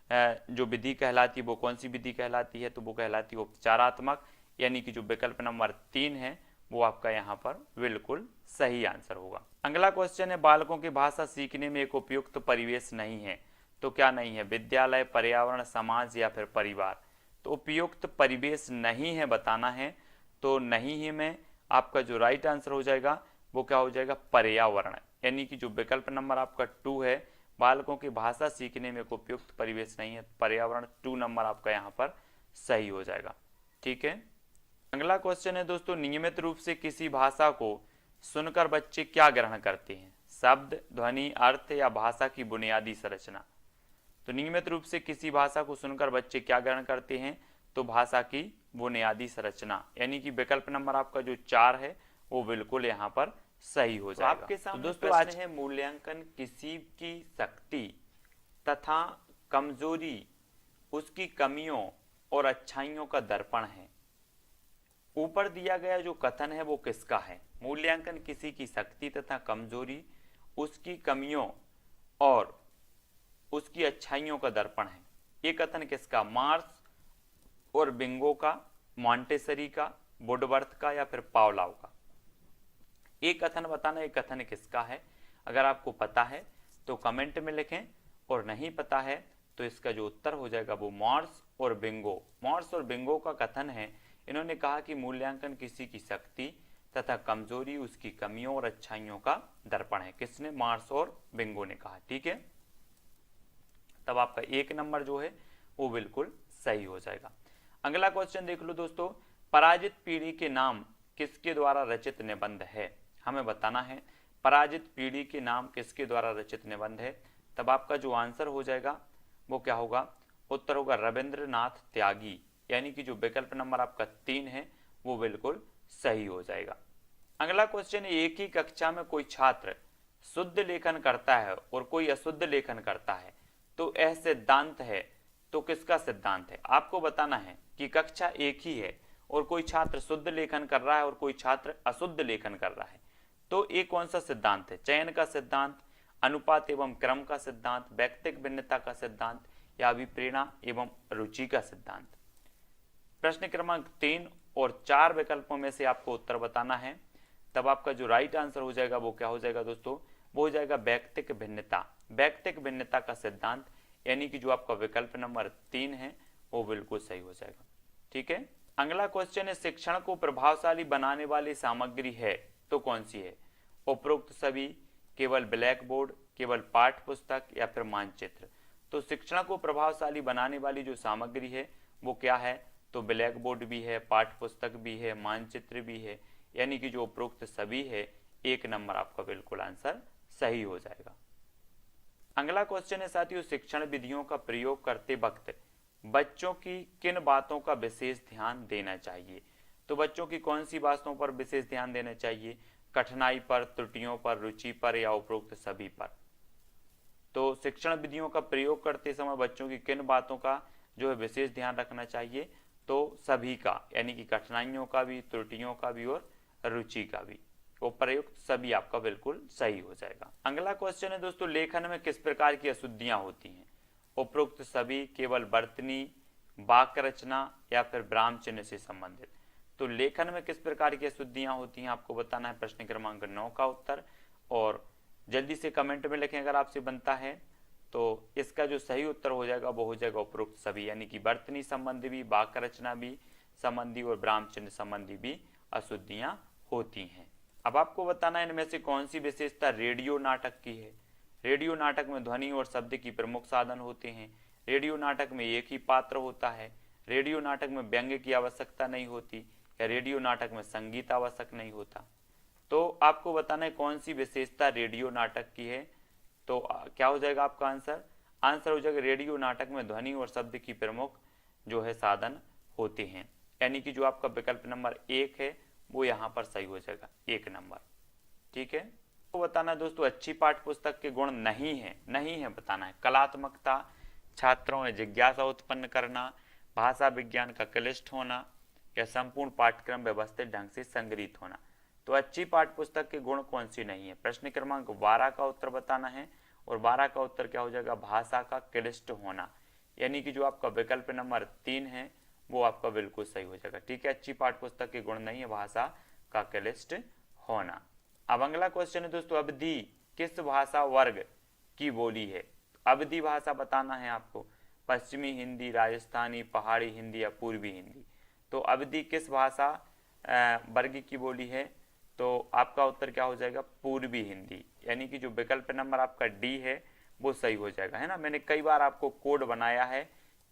जो विधि कहलाती है वो कौन सी विधि कहलाती है? तो वो कहलाती है उपचारात्मक, यानी कि जो विकल्प नंबर 3 है वो आपका यहाँ पर बिल्कुल सही आंसर होगा। अगला क्वेश्चन है, बालकों की भाषा सीखने में एक उपयुक्त परिवेश नहीं है तो क्या नहीं है? विद्यालय, पर्यावरण, समाज या फिर परिवार। तो उपयुक्त परिवेश नहीं है बताना है, तो नहीं ही में आपका जो राइट आंसर हो जाएगा वो क्या हो जाएगा? पर्यावरण, यानी कि जो विकल्प नंबर आपका 2 है, बालकों की भाषा सीखने में एक उपयुक्त परिवेश नहीं है, पर्यावरण 2 नंबर आपका यहाँ पर सही हो जाएगा। ठीक है। अगला क्वेश्चन है दोस्तों, नियमित रूप से किसी भाषा को सुनकर बच्चे क्या ग्रहण करते हैं? शब्द, ध्वनि, अर्थ या भाषा की बुनियादी संरचना। तो नियमित रूप से किसी भाषा को सुनकर बच्चे क्या ग्रहण करते हैं? तो भाषा की बुनियादी संरचना, यानी कि विकल्प नंबर आपका जो 4 है वो बिल्कुल यहाँ पर सही हो जाएगा। तो आपके सामने दोस्तों आज है, मूल्यांकन किसी की शक्ति तथा कमजोरी, उसकी कमियों और अच्छाइयों का दर्पण है। ऊपर दिया गया जो कथन है वो किसका है? मूल्यांकन किसी की शक्ति तथा कमजोरी, उसकी कमियों और उसकी अच्छाइयों का दर्पण है। ये कथन किसका? मार्क्स और बिंगो का, मॉन्टेसरी का, वुडवर्थ का या फिर पावलाव का? एक कथन बताना, एक कथन किसका है। अगर आपको पता है तो कमेंट में लिखें, और नहीं पता है तो इसका जो उत्तर हो जाएगा वो मॉर्स और बिंगो। मॉर्स और बिंगो का कथन है। इन्होंने कहा कि मूल्यांकन किसी की शक्ति तथा कमजोरी, उसकी कमियों और अच्छाइयों का दर्पण है। किसने? मार्स और बिंगो ने कहा। ठीक है, तब आपका 1 नंबर जो है वो बिल्कुल सही हो जाएगा। अगला क्वेश्चन देख लो दोस्तों, पराजित पीढ़ी के नाम किसके द्वारा रचित निबंध है? हमें बताना है पराजित पीढ़ी के नाम किसके द्वारा रचित निबंध है। तब आपका जो आंसर हो जाएगा वो क्या होगा? उत्तर होगा रविंद्रनाथ त्यागी, यानी कि जो विकल्प नंबर आपका 3 है वो बिल्कुल सही हो जाएगा। अगला क्वेश्चन है, एक ही कक्षा में कोई छात्र शुद्ध लेखन करता है और कोई अशुद्ध लेखन करता है, तो यह सिद्धांत है। तो किसका सिद्धांत है? आपको बताना है कि कक्षा एक ही है और कोई छात्र शुद्ध लेखन कर रहा है और कोई छात्र अशुद्ध लेखन कर रहा है, तो ये कौन सा सिद्धांत है? चयन का सिद्धांत, अनुपात एवं क्रम का सिद्धांत, व्यक्तिक भिन्नता का सिद्धांत या अभिप्रेरणा एवं रुचि का सिद्धांत? प्रश्न क्रमांक 3 और 4 विकल्पों में से आपको उत्तर बताना है। तब आपका जो राइट आंसर हो जाएगा वो क्या हो जाएगा दोस्तों? वो हो जाएगा व्यक्तिक भिन्नता। व्यक्तिक भिन्नता का सिद्धांत, यानी कि जो आपका विकल्प नंबर 3 है वो बिल्कुल सही हो जाएगा। ठीक है, अगला क्वेश्चन है, शिक्षण को प्रभावशाली बनाने वाली सामग्री है तो कौन सी है? उपरोक्त सभी, केवल ब्लैक बोर्ड, केवल पाठ्य पुस्तक या फिर मानचित्र? तो शिक्षण को प्रभावशाली बनाने वाली जो सामग्री है वो क्या है? तो ब्लैक बोर्ड भी है, पाठ्य पुस्तक भी है, मानचित्र भी है, यानी कि जो उपरोक्त सभी है। 1 नंबर आपका बिल्कुल आंसर सही हो जाएगा। अगला क्वेश्चन है साथियों, शिक्षण विधियों का प्रयोग करते वक्त बच्चों की किन बातों का विशेष ध्यान देना चाहिए? तो बच्चों की कौन सी बातों पर विशेष ध्यान देना चाहिए? कठिनाई पर, त्रुटियों पर, रुचि पर या उपरोक्त सभी पर? तो शिक्षण विधियों का प्रयोग करते समय बच्चों की किन बातों का जो है विशेष ध्यान रखना चाहिए? तो सभी का, यानी कि कठिनाइयों का भी, त्रुटियों का भी और रुचि का भी। वो प्रयुक्त सभी आपका बिल्कुल सही हो जाएगा। अगला क्वेश्चन है दोस्तों, लेखन में किस प्रकार की अशुद्धियां होती हैं? उपरोक्त सभी, केवल वर्तनी, वाक्य रचना या फिर ब्राह्म चिन्ह से संबंधित? तो लेखन में किस प्रकार की अशुद्धियां होती हैं आपको बताना है। प्रश्न क्रमांक 9 का उत्तर, और जल्दी से कमेंट में लिखें अगर आपसे बनता है। तो इसका जो सही उत्तर हो जाएगा वो हो जाएगा उपरोक्त सभी, यानी कि वर्तनी संबंधी भी, वाक्य रचना भी संबंधी और ब्राह्म चिन्ह संबंधी भी अशुद्धियां होती हैं। अब आपको बताना है इनमें से कौन सी विशेषता रेडियो नाटक की है। रेडियो नाटक में ध्वनि और शब्द की प्रमुख साधन होते हैं। रेडियो नाटक में एक ही पात्र होता है। रेडियो नाटक में व्यंग्य की आवश्यकता नहीं होती, या रेडियो नाटक में संगीत आवश्यक नहीं होता। तो आपको बताना है कौन सी विशेषता रेडियो नाटक की है। तो क्या हो जाएगा आपका आंसर? आंसर हो जाएगा रेडियो नाटक में ध्वनि और शब्द की प्रमुख जो है साधन होते हैं, यानी कि जो आपका विकल्प नंबर 1 है वो यहाँ पर सही हो जाएगा, 1 नंबर। ठीक है, तो बताना है दोस्तों, अच्छी पाठ्य पुस्तक के गुण नहीं है बताना है। कलात्मकता, छात्रों में जिज्ञासा उत्पन्न करना, भाषा विज्ञान का क्लिष्ट होना या संपूर्ण पाठ्यक्रम व्यवस्थित ढंग से संग्रहित होना? तो अच्छी पाठ्य पुस्तक के गुण कौन सी नहीं है? प्रश्न क्रमांक 12 का उत्तर बताना है, और 12 का उत्तर क्या हो जाएगा? भाषा का क्लिष्ट होना, यानी कि जो आपका विकल्प नंबर 3 है वो आपका बिल्कुल सही हो जाएगा। ठीक है, अच्छी पाठ्य पुस्तक के गुण नहीं है भाषा का क्लिष्ट होना। अब अगला क्वेश्चन है दोस्तों, अवधी किस भाषा वर्ग की बोली है? अवधी भाषा बताना है आपको। पश्चिमी हिंदी, राजस्थानी, पहाड़ी हिंदी या पूर्वी हिंदी? तो अवधी किस भाषा वर्ग की बोली है? तो आपका उत्तर क्या हो जाएगा? पूर्वी हिंदी, यानी कि जो विकल्प नंबर आपका डी है वो सही हो जाएगा, है ना। मैंने कई बार आपको कोड बनाया है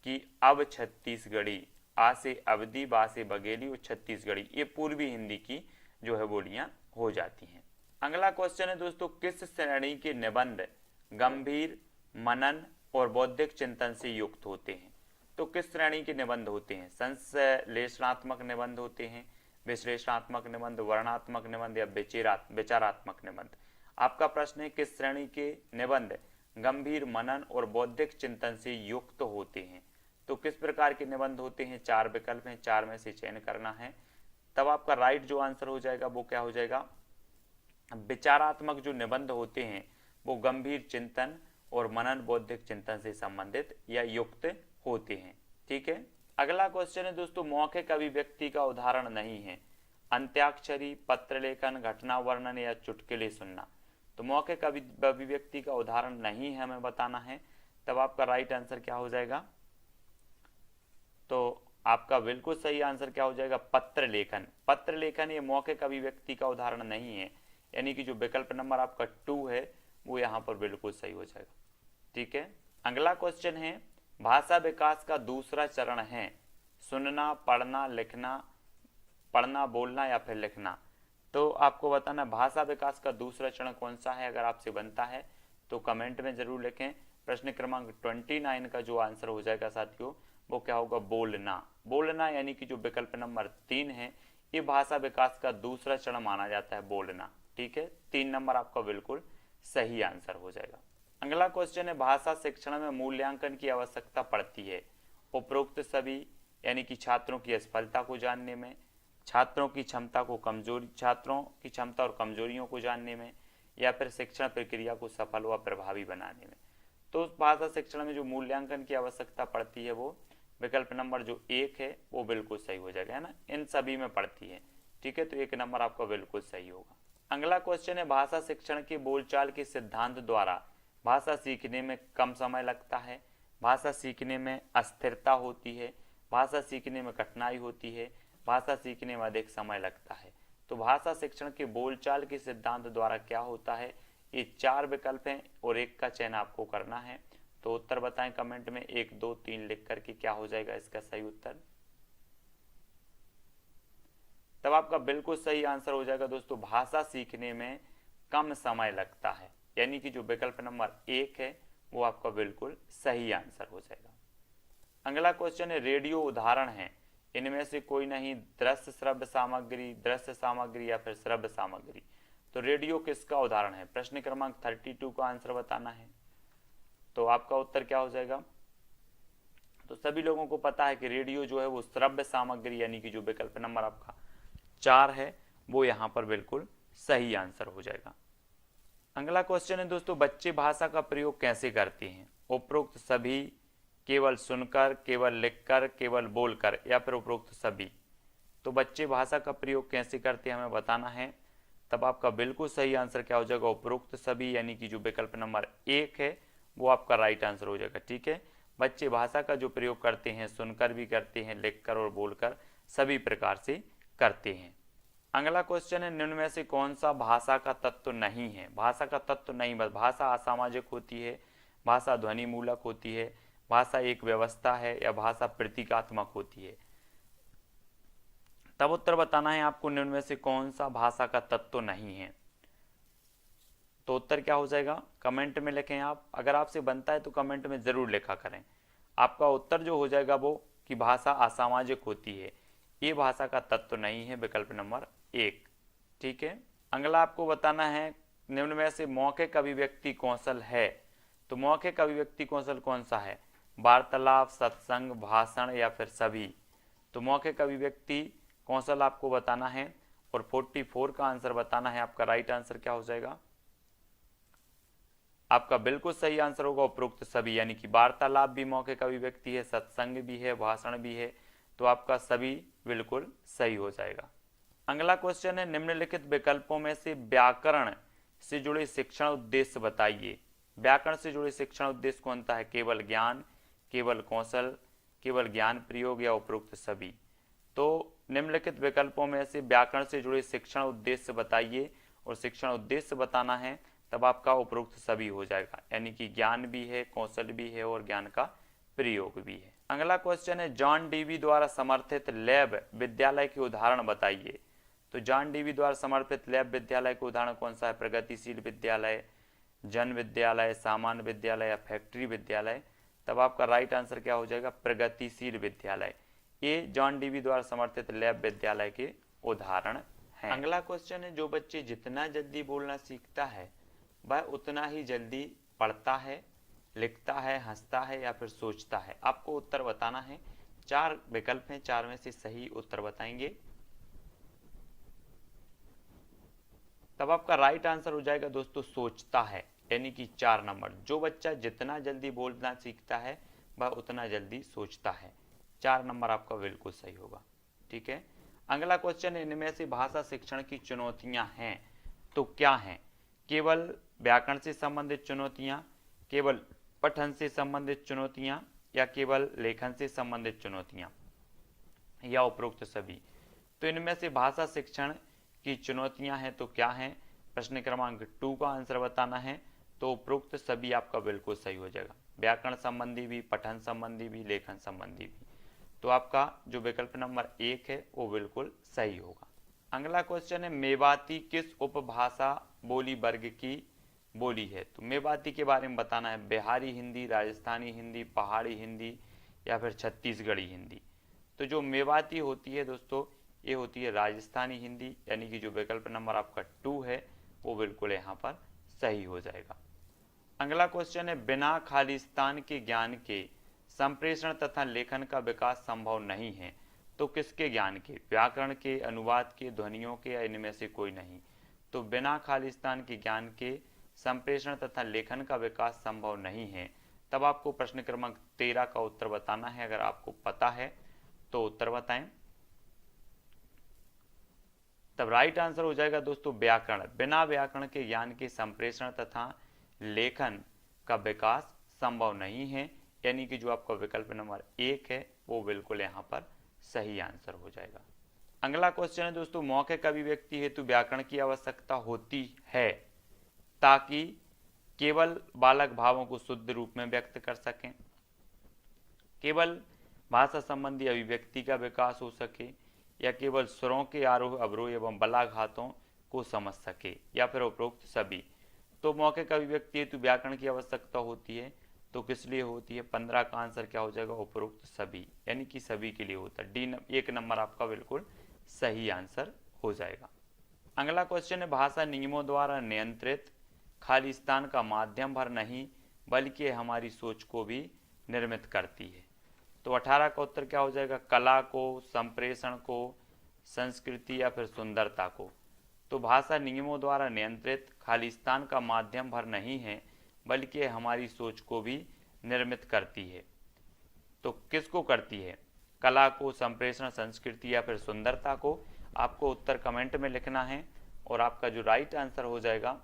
कि अब छत्तीसगढ़ी, आ से अवधी, बा से बघेली और छत्तीसगढ़ी, ये पूर्वी हिंदी की जो है बोलियां हो जाती हैं। अगला क्वेश्चन है दोस्तों, किस श्रेणी के निबंध गंभीर, मनन और बौद्धिक चिंतन से युक्त होते हैं? तो किस श्रेणी के निबंध होते हैं? संश्लेषणात्मक निबंध होते हैं, विश्लेषणात्मक निबंध, वर्णनात्मक निबंध या विचारात्मक निबंध? आपका प्रश्न है किस श्रेणी के निबंध गंभीर, मनन और बौद्धिक चिंतन से युक्त होते हैं? तो किस प्रकार के निबंध होते हैं? 4 विकल्प हैं, 4 में से चयन करना है। तब आपका राइट जो आंसर हो जाएगा वो क्या हो जाएगा, विचारात्मक जो निबंध होते हैं वो गंभीर चिंतन और मनन बौद्धिक चिंतन से संबंधित या युक्त होते हैं। ठीक है, अगला क्वेश्चन है दोस्तों, मौखिक अभिव्यक्ति का उदाहरण नहीं है, अंत्याक्षरी, पत्र लेखन, घटना वर्णन या चुटकुले सुनना। तो मौखिक अभिव्यक्ति का उदाहरण नहीं है हमें बताना है, तब आपका राइट आंसर क्या हो जाएगा, तो आपका बिल्कुल सही आंसर क्या हो जाएगा, पत्र लेखन। पत्र लेखन ये मौखिक अभिव्यक्ति का उदाहरण नहीं है, यानी कि जो विकल्प नंबर आपका 2 है वो यहाँ पर बिल्कुल सही हो जाएगा। ठीक है, अगला क्वेश्चन है, भाषा विकास का दूसरा चरण है सुनना, पढ़ना, लिखना, पढ़ना, बोलना या फिर लिखना। तो आपको बताना भाषा विकास का दूसरा चरण कौन सा है, अगर आपसे बनता है तो कमेंट में जरूर लिखें। प्रश्न क्रमांक 29 का जो आंसर हो जाएगा साथियों वो क्या होगा, बोलना। बोलना यानी कि जो विकल्प नंबर 3 है ये भाषा विकास का दूसरा चरण माना जाता है, बोलना। ठीक है, 3 नंबर आपका बिल्कुल सही आंसर हो जाएगा। अगला क्वेश्चन है, भाषा शिक्षण में मूल्यांकन की आवश्यकता पड़ती है, उपरोक्त सभी यानी कि छात्रों की असफलता को जानने में, छात्रों की क्षमता और कमजोरियों को जानने में, या फिर शिक्षण प्रक्रिया को सफल व प्रभावी बनाने में। तो भाषा शिक्षण में जो मूल्यांकन की आवश्यकता पड़ती है वो विकल्प नंबर जो 1 है वो बिल्कुल सही हो जाएगा, है ना, इन सभी में पड़ती है। ठीक है, तो 1 नंबर आपका बिल्कुल सही होगा। अगला क्वेश्चन है, भाषा शिक्षण के बोलचाल के सिद्धांत द्वारा भाषा सीखने में कम समय लगता है, भाषा सीखने में अस्थिरता होती है, भाषा सीखने में कठिनाई होती है, भाषा सीखने में अधिक समय लगता है। तो भाषा शिक्षण के बोलचाल के सिद्धांत द्वारा क्या होता है, ये 4 विकल्प हैं और 1 का चयन आपको करना है। तो उत्तर बताएं कमेंट में 1, 2, 3 लिख करके, क्या हो जाएगा इसका सही उत्तर। तब आपका बिल्कुल सही आंसर हो जाएगा दोस्तों, भाषा सीखने में कम समय लगता है, यानी कि जो विकल्प नंबर 1 है वो आपका बिल्कुल सही आंसर हो जाएगा। अगला क्वेश्चन है, रेडियो उदाहरण है, इनमें से कोई नहीं, दृश्य श्रव्य सामग्री या फिर श्रव्य सामग्री। तो रेडियो किसका उदाहरण है, प्रश्न क्रमांक 32 का आंसर बताना है। तो आपका उत्तर क्या हो जाएगा, तो सभी लोगों को पता है कि रेडियो जो है वो श्रव्य सामग्री यानी कि जो विकल्प नंबर आपका 4 है वो यहाँ पर बिल्कुल सही आंसर हो जाएगा। अगला क्वेश्चन है दोस्तों, बच्चे भाषा का प्रयोग कैसे करते हैं, उपरोक्त सभी, केवल सुनकर, केवल लिखकर, केवल बोलकर या फिर उपरोक्त सभी। तो बच्चे भाषा का प्रयोग कैसे करते हैं हमें बताना है, तब आपका बिल्कुल सही आंसर क्या हो जाएगा, उपरोक्त सभी यानी कि जो विकल्प नंबर 1 है वो आपका राइट आंसर हो जाएगा। ठीक है, बच्चे भाषा का जो प्रयोग करते हैं सुनकर भी करते हैं, लिखकर और बोलकर, सभी प्रकार से करते हैं। अगला क्वेश्चन है, निम्न में से कौन सा भाषा का तत्व नहीं है, भाषा का तत्व नहीं, बस भाषा असामाजिक होती है, भाषा ध्वनि मूलक होती है, भाषा एक व्यवस्था है या भाषा प्रतीकात्मक होती है। तब उत्तर बताना है आपको, निम्न में से कौन सा भाषा का तत्व नहीं है। तो उत्तर क्या हो जाएगा, कमेंट में लिखें आप, अगर आपसे बनता है तो कमेंट में जरूर लिखा करें। आपका उत्तर जो हो जाएगा वो कि भाषा असामाजिक होती है, ये भाषा का तत्व नहीं है, विकल्प नंबर 1। ठीक है, अगला आपको बताना है, निम्न में से मौखिक अभिव्यक्ति कौशल है। तो मौखिक अभिव्यक्ति कौशल कौन सा है, वार्तालाप, सत्संग, भाषण या फिर सभी। तो मौखिक अभिव्यक्ति कौशल आपको बताना है और 44 का आंसर बताना है। आपका राइट आंसर क्या हो जाएगा, आपका बिल्कुल सही आंसर होगा उपरोक्त सभी, यानी कि वार्तालाप भी मौखिक अभिव्यक्ति है, सत्संग भी है, भाषण भी है। तो आपका सभी बिल्कुल सही हो जाएगा। अगला क्वेश्चन है, निम्नलिखित विकल्पों में से व्याकरण से जुड़े शिक्षण उद्देश्य बताइए। व्याकरण से जुड़े शिक्षण उद्देश्य कौन सा है, केवल ज्ञान, केवल कौशल, केवल ज्ञान प्रयोग या उपरोक्त सभी। तो निम्नलिखित विकल्पों में से व्याकरण से जुड़े शिक्षण उद्देश्य बताइए और शिक्षण उद्देश्य बताना है, तब आपका उपरोक्त सभी हो जाएगा, यानी कि ज्ञान भी है, कौशल भी है और ज्ञान का प्रयोग भी है। अगला क्वेश्चन है, जॉन डीवी द्वारा समर्थित लैब विद्यालय के उदाहरण बताइए। तो जॉन डीवी द्वारा समर्थित लैब विद्यालय के उदाहरण कौन सा है, प्रगतिशील विद्यालय, जन विद्यालय, सामान्य विद्यालय या फैक्ट्री विद्यालय। तब आपका राइट आंसर क्या हो जाएगा, प्रगतिशील विद्यालय। ये जॉन डीवी द्वारा समर्थित लैब विद्यालय के उदाहरण हैं। अगला क्वेश्चन है, जो बच्चे जितना जल्दी बोलना सीखता है वह उतना ही जल्दी पढ़ता है, लिखता है, हंसता है या फिर सोचता है। आपको उत्तर बताना है, 4 विकल्प हैं, 4 में से सही उत्तर बताएंगे। तब आपका राइट आंसर हो जाएगा दोस्तों सोचता है, यानी कि 4 नंबर। जो बच्चा जितना जल्दी बोलना सीखता है वह उतना जल्दी सोचता है। 4 नंबर आपका बिल्कुल सही होगा। ठीक है, अगला क्वेश्चन, इनमें से भाषा शिक्षण की चुनौतियां हैं तो क्या हैं? केवल व्याकरण से संबंधित चुनौतियां, केवल पठन से संबंधित चुनौतियां, या केवल लेखन से संबंधित चुनौतियां, या उपरोक्त सभी? तो इनमें से भाषा शिक्षण की चुनौतियां हैं तो क्या हैं? प्रश्न क्रमांक 2 का आंसर बताना है। तो उपरोक्त सभी आपका बिल्कुल सही हो जाएगा, व्याकरण संबंधी भी, पठन संबंधी भी, लेखन संबंधी भी। तो आपका जो विकल्प नंबर 1 है वो बिल्कुल सही होगा। अगला क्वेश्चन है, मेवाती किस उपभाषा बोली वर्ग की बोली है? तो मेवाती के बारे में बताना है। बिहारी हिंदी, राजस्थानी हिंदी, पहाड़ी हिंदी, या फिर छत्तीसगढ़ी हिंदी? तो जो मेवाती होती है दोस्तों, ये होती है राजस्थानी हिंदी, यानी कि जो विकल्प नंबर आपका 2 है वो बिल्कुल यहाँ पर सही हो जाएगा। अगला क्वेश्चन है, बिना खालिस्तान के ज्ञान के संप्रेषण तथा लेखन का विकास संभव नहीं है तो किसके ज्ञान के? व्याकरण के, अनुवाद के, ध्वनियों के, या इनमें से कोई नहीं? तो बिना खालिस्तान के ज्ञान के संप्रेषण तथा लेखन का विकास संभव नहीं है। तब आपको प्रश्न क्रमांक 13 का उत्तर बताना है। अगर आपको पता है तो उत्तर बताएं। तब राइट आंसर हो जाएगा दोस्तों व्याकरण। बिना व्याकरण के ज्ञान के संप्रेषण तथा लेखन का विकास संभव नहीं है, यानी कि जो आपका विकल्प नंबर 1 है वो बिल्कुल यहाँ पर सही आंसर हो जाएगा। अगला क्वेश्चन है दोस्तों, मौखिक अभिव्यक्ति हेतु व्याकरण की आवश्यकता होती है ताकि केवल बालक भावों को शुद्ध रूप में व्यक्त कर सकें, केवल भाषा संबंधी अभिव्यक्ति का विकास हो सके, या केवल स्वरों के आरोह अवरोह एवं बलाघातों को समझ सके, या फिर उपरोक्त सभी? तो मौखिक अभिव्यक्ति हेतु व्याकरण की आवश्यकता होती है तो किस लिए होती है? 15 का आंसर क्या हो जाएगा? उपरोक्त सभी, यानी कि सभी के लिए होता है। डी 1 नंबर आपका बिल्कुल सही आंसर हो जाएगा। अगला क्वेश्चन है, भाषा नियमों द्वारा नियंत्रित खालिस्तान का माध्यम भर नहीं बल्कि हमारी सोच को भी निर्मित करती है। तो 18 का उत्तर क्या हो जाएगा? कला को, संप्रेषण को, संस्कृति, या फिर सुंदरता को? तो भाषा नियमों द्वारा नियंत्रित खालिस्तान का माध्यम भर नहीं है बल्कि हमारी सोच को भी निर्मित करती है। तो किसको करती है? कला को, संप्रेषण, संस्कृति, या फिर सुंदरता को? आपको उत्तर कमेंट में लिखना है। और आपका जो राइट आंसर हो जाएगा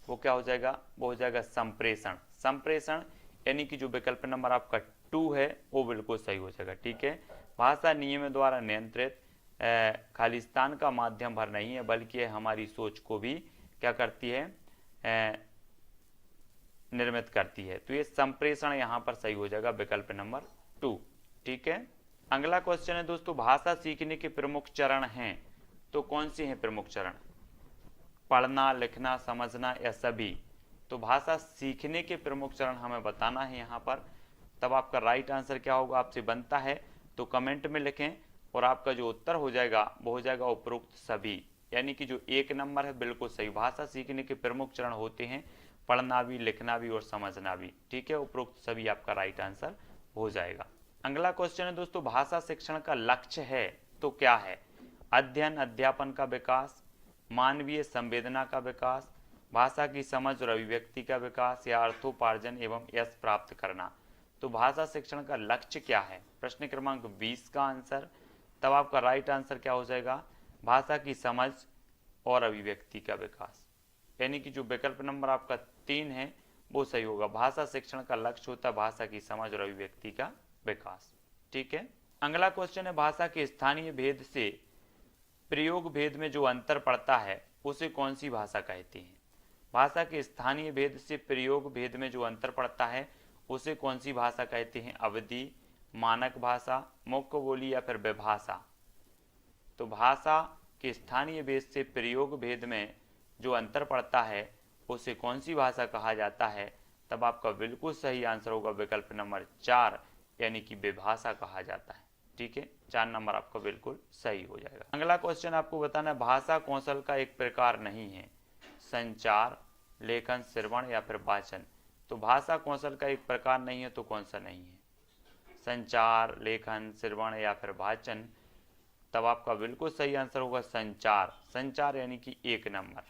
वो क्या हो जाएगा? वो हो जाएगा संप्रेषण। संप्रेषण यानी कि जो विकल्प नंबर आपका 2 है वो बिल्कुल सही हो जाएगा। ठीक है, भाषा नियम द्वारा नियंत्रित खालिस्तान का माध्यम भर नहीं है बल्कि हमारी सोच को भी क्या करती है? निर्मित करती है। तो ये संप्रेषण यहाँ पर सही हो जाएगा, विकल्प नंबर 2। ठीक है, अगला क्वेश्चन है दोस्तों, भाषा सीखने के प्रमुख चरण हैं तो कौन से हैं प्रमुख चरण? पढ़ना, लिखना, समझना, या सभी? तो भाषा सीखने के प्रमुख चरण हमें बताना है यहाँ पर। तब आपका राइट आंसर क्या होगा आपसे बनता है तो कमेंट में लिखें। और आपका जो उत्तर हो जाएगा वो हो जाएगा उपरोक्त सभी, यानी कि जो 1 नंबर है बिल्कुल सही। भाषा सीखने के प्रमुख चरण होते हैं पढ़ना भी, लिखना भी और समझना भी। ठीक है, उपरोक्त सभी आपका राइट आंसर हो जाएगा। अगला क्वेश्चन है दोस्तों, भाषा शिक्षण का लक्ष्य है तो क्या है? अध्ययन, अध्यापन का विकास, मानवीय संवेदना का विकास, भाषा की समझ और अभिव्यक्ति का विकास, या अर्थोपार्जन एवं यश प्राप्त करना? तो भाषा शिक्षण का लक्ष्य क्या है? प्रश्न क्रमांक 20 का आंसर। तब आपका राइट आंसर क्या हो जाएगा? भाषा की समझ और अभिव्यक्ति का विकास, यानी कि जो विकल्प नंबर आपका 3 है वो सही होगा। भाषा शिक्षण का लक्ष्य होता है भाषा की समझ और अभिव्यक्ति का विकास। ठीक है, अगला क्वेश्चन है, भाषा के स्थानीय भेद से प्रयोग भेद में जो अंतर पड़ता है उसे कौन सी भाषा कहती है? भाषा के स्थानीय भेद से प्रयोग भेद में जो अंतर पड़ता है उसे कौन सी भाषा कहते हैं? अवधि, मानक भाषा, मुख्य बोली, या फिर विभाषा? तो भाषा के स्थानीय भेद से प्रयोग भेद में जो अंतर पड़ता है उसे कौन सी भाषा कहा जाता है? तब आपका बिल्कुल सही आंसर होगा विकल्प नंबर 4, यानी कि विभाषा कहा जाता है। ठीक है, 4 नंबर आपका बिल्कुल सही हो जाएगा। अगला क्वेश्चन आपको बताना है, भाषा कौशल का एक प्रकार नहीं है, संचार, लेखन, श्रवण, या फिर वाचन? तो भाषा कौशल का एक प्रकार नहीं है तो कौन सा नहीं है? संचार, लेखन, श्रवण, या फिर वाचन? तब आपका बिल्कुल सही आंसर होगा संचार। संचार यानी कि 1 नंबर।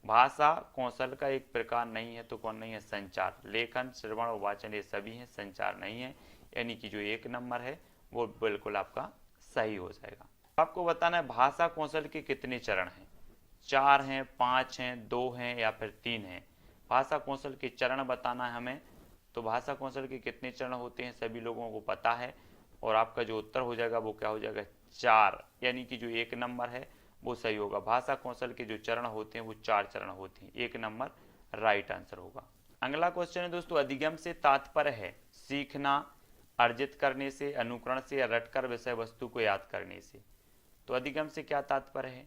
भाषा कौशल का एक प्रकार नहीं है तो कौन नहीं है? संचार। लेखन, श्रवण और वाचन ये सभी हैं, संचार नहीं है, यानी कि जो 1 नंबर है वो बिल्कुल आपका सही हो जाएगा। आपको बताना है भाषा कौशल के कितने चरण हैं? 4 हैं, 5 हैं, 2 हैं या फिर 3 हैं? भाषा कौशल के चरण बताना है हमें। तो भाषा कौशल के कितने चरण होते हैं सभी लोगों को पता है, और आपका जो उत्तर हो जाएगा वो क्या हो जाएगा? 4, यानी कि जो 1 नंबर है वो सही होगा। भाषा कौशल के जो चरण होते हैं वो 4 चरण होते हैं, 1 नंबर राइट आंसर होगा। अगला क्वेश्चन है दोस्तों, अधिगम से तात्पर्य है सीखना, अर्जित करने से, अनुकरण से या रटकर विषय वस्तु को याद करने से। तो अधिगम से क्या तात्पर्य है?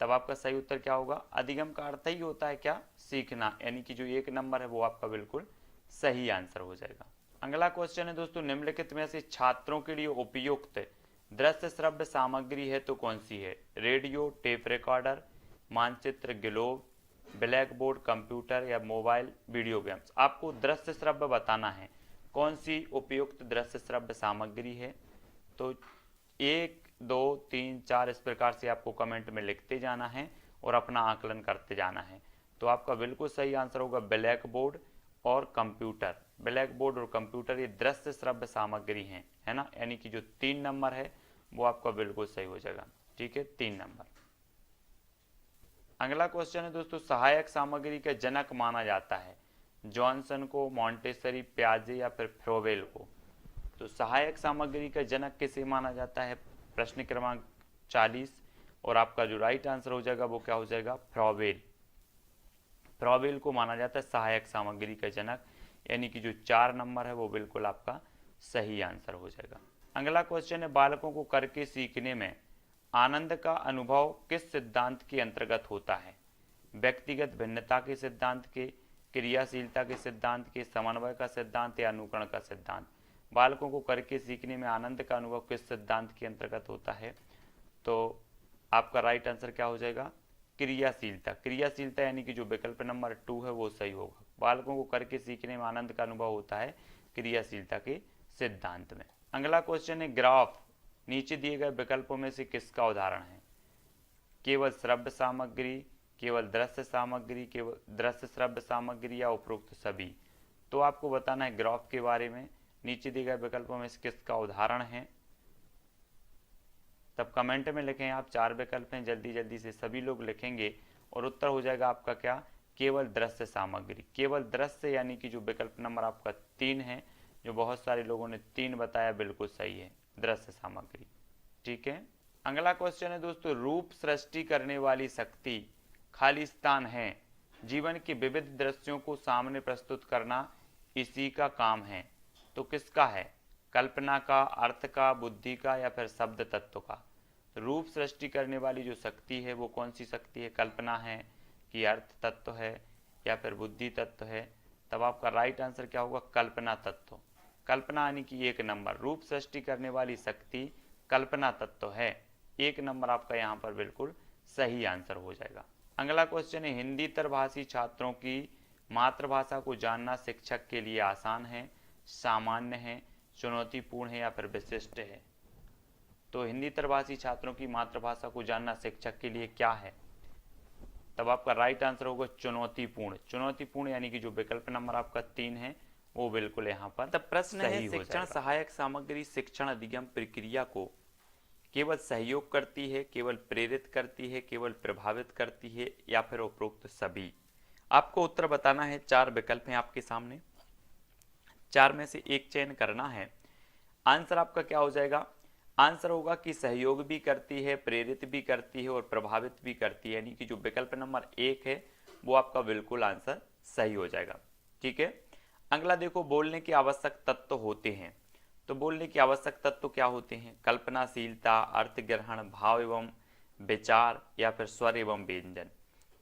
तब आपका सही उत्तर क्या होगा? अधिगम का अर्थ ही होता है क्या? सीखना, यानी कि जो 1 नंबर है वो आपका बिल्कुल सही आंसर हो जाएगा। अगला क्वेश्चन है दोस्तों, निम्नलिखित में से छात्रों के लिए उपयुक्त दृश्य श्रव्य सामग्री है तो कौन सी है? रेडियो, टेप रिकॉर्डर, मानचित्र, ग्लोब, ब्लैक बोर्ड, कंप्यूटर या मोबाइल वीडियो गेम्स। आपको दृश्य श्रव्य बताना है, कौन सी उपयुक्त दृश्य श्रव्य सामग्री है। तो 1, 2, 3, 4 इस प्रकार से आपको कमेंट में लिखते जाना है और अपना आकलन करते जाना है। तो आपका बिल्कुल सही आंसर होगा ब्लैक बोर्ड और कंप्यूटर। ब्लैक बोर्ड और कंप्यूटर ये दृश्य श्रव्य सामग्री हैं, है ना, यानी कि जो 3 नंबर है वो आपका बिल्कुल सही हो जाएगा। ठीक है, 3 नंबर। अगला क्वेश्चन है दोस्तों, सहायक सामग्री का जनक माना जाता है जॉनसन को, मॉन्टेसरी, प्याजे या फिर फ्रोवेल को। तो सहायक सामग्री का जनक किसे माना जाता है? प्रश्न क्रमांक 40, और आपका जो राइट आंसर हो जाएगा वो क्या हो जाएगा? फ्रोवेल। फ्रोवेल को माना जाता है सहायक सामग्री का जनक, यानी कि जो 4 नंबर है वो बिल्कुल आपका सही आंसर हो जाएगा। अगला क्वेश्चन है, बालकों को करके सीखने में आनंद का अनुभव किस सिद्धांत के अंतर्गत होता है? व्यक्तिगत भिन्नता के सिद्धांत के, क्रियाशीलता के सिद्धांत के, समन्वय का सिद्धांत या अनुकरण का सिद्धांत। बालकों को करके सीखने में आनंद का अनुभव किस सिद्धांत के अंतर्गत होता है? तो आपका राइट आंसर क्या हो जाएगा? क्रियाशीलता। क्रियाशीलता यानी कि जो विकल्प नंबर 2 है वो सही होगा। बालकों को करके सीखने में आनंद का अनुभव होता है क्रियाशीलता के सिद्धांत में। अगला क्वेश्चन है, ग्राफ नीचे दिए गए विकल्पों में से किसका उदाहरण है? केवल श्रव्य सामग्री, केवल दृश्य सामग्री, केवल दृश्य श्रव्य सामग्री या उपरोक्त सभी। तो आपको बताना है ग्राफ के बारे में, नीचे दिए गए विकल्पों में से किसका उदाहरण है। तब कमेंट में लिखें आप, 4 विकल्प हैं, जल्दी जल्दी से सभी लोग लिखेंगे और उत्तर हो जाएगा आपका क्या? केवल दृश्य सामग्री। केवल दृश्य यानी कि जो विकल्प नंबर आपका 3 है, जो बहुत सारे लोगों ने 3 बताया, बिल्कुल सही है, दृश्य सामग्री। ठीक है। अगला क्वेश्चन है दोस्तों, रूप सृष्टि करने वाली शक्ति खाली स्थान है, जीवन के विविध दृश्यों को सामने प्रस्तुत करना इसी का काम है। तो किसका है? कल्पना का, अर्थ का, बुद्धि का या फिर शब्द तत्व का। रूप सृष्टि करने वाली जो शक्ति है वो कौन सी शक्ति है? कल्पना है कि अर्थ तत्व है या फिर बुद्धि तत्व है? तब आपका राइट आंसर क्या होगा? कल्पना तत्व। कल्पना यानी कि 1 नंबर। रूप सृष्टि करने वाली शक्ति कल्पना तत्व है, 1 नंबर आपका यहाँ पर बिल्कुल सही आंसर हो जाएगा। अगला क्वेश्चन है, हिंदी तरभाषी छात्रों की मातृभाषा को जानना शिक्षक के लिए आसान है, सामान्य है, चुनौतीपूर्ण है या फिर विशिष्ट है? तो हिंदी तरभाषी छात्रों की मातृभाषा को जानना शिक्षक के लिए क्या है? तब आपका राइट आंसर होगा चुनौतीपूर्ण। चुनौतीपूर्ण यानी कि जो विकल्प नंबर आपका 3 है वो बिल्कुल यहाँ पर तब प्रश्न है, शिक्षण सहायक सामग्री शिक्षण अधिगम प्रक्रिया को केवल सहयोग करती है, केवल प्रेरित करती है, केवल प्रभावित करती है या फिर उपरोक्त सभी? आपको उत्तर बताना है। 4 विकल्प हैं आपके सामने, 4 में से एक चयन करना है। आंसर आपका क्या हो जाएगा? आंसर होगा कि सहयोग भी करती है, प्रेरित भी करती है और प्रभावित भी करती है, यानी कि जो विकल्प नंबर 1 है वो आपका बिल्कुल आंसर सही हो जाएगा। ठीक है। अगला देखो, बोलने के आवश्यक तत्व होते हैं। तो बोलने के आवश्यक तत्व क्या होते हैं? कल्पनाशीलता, अर्थ ग्रहण, भाव एवं विचार या फिर स्वर एवं व्यंजन।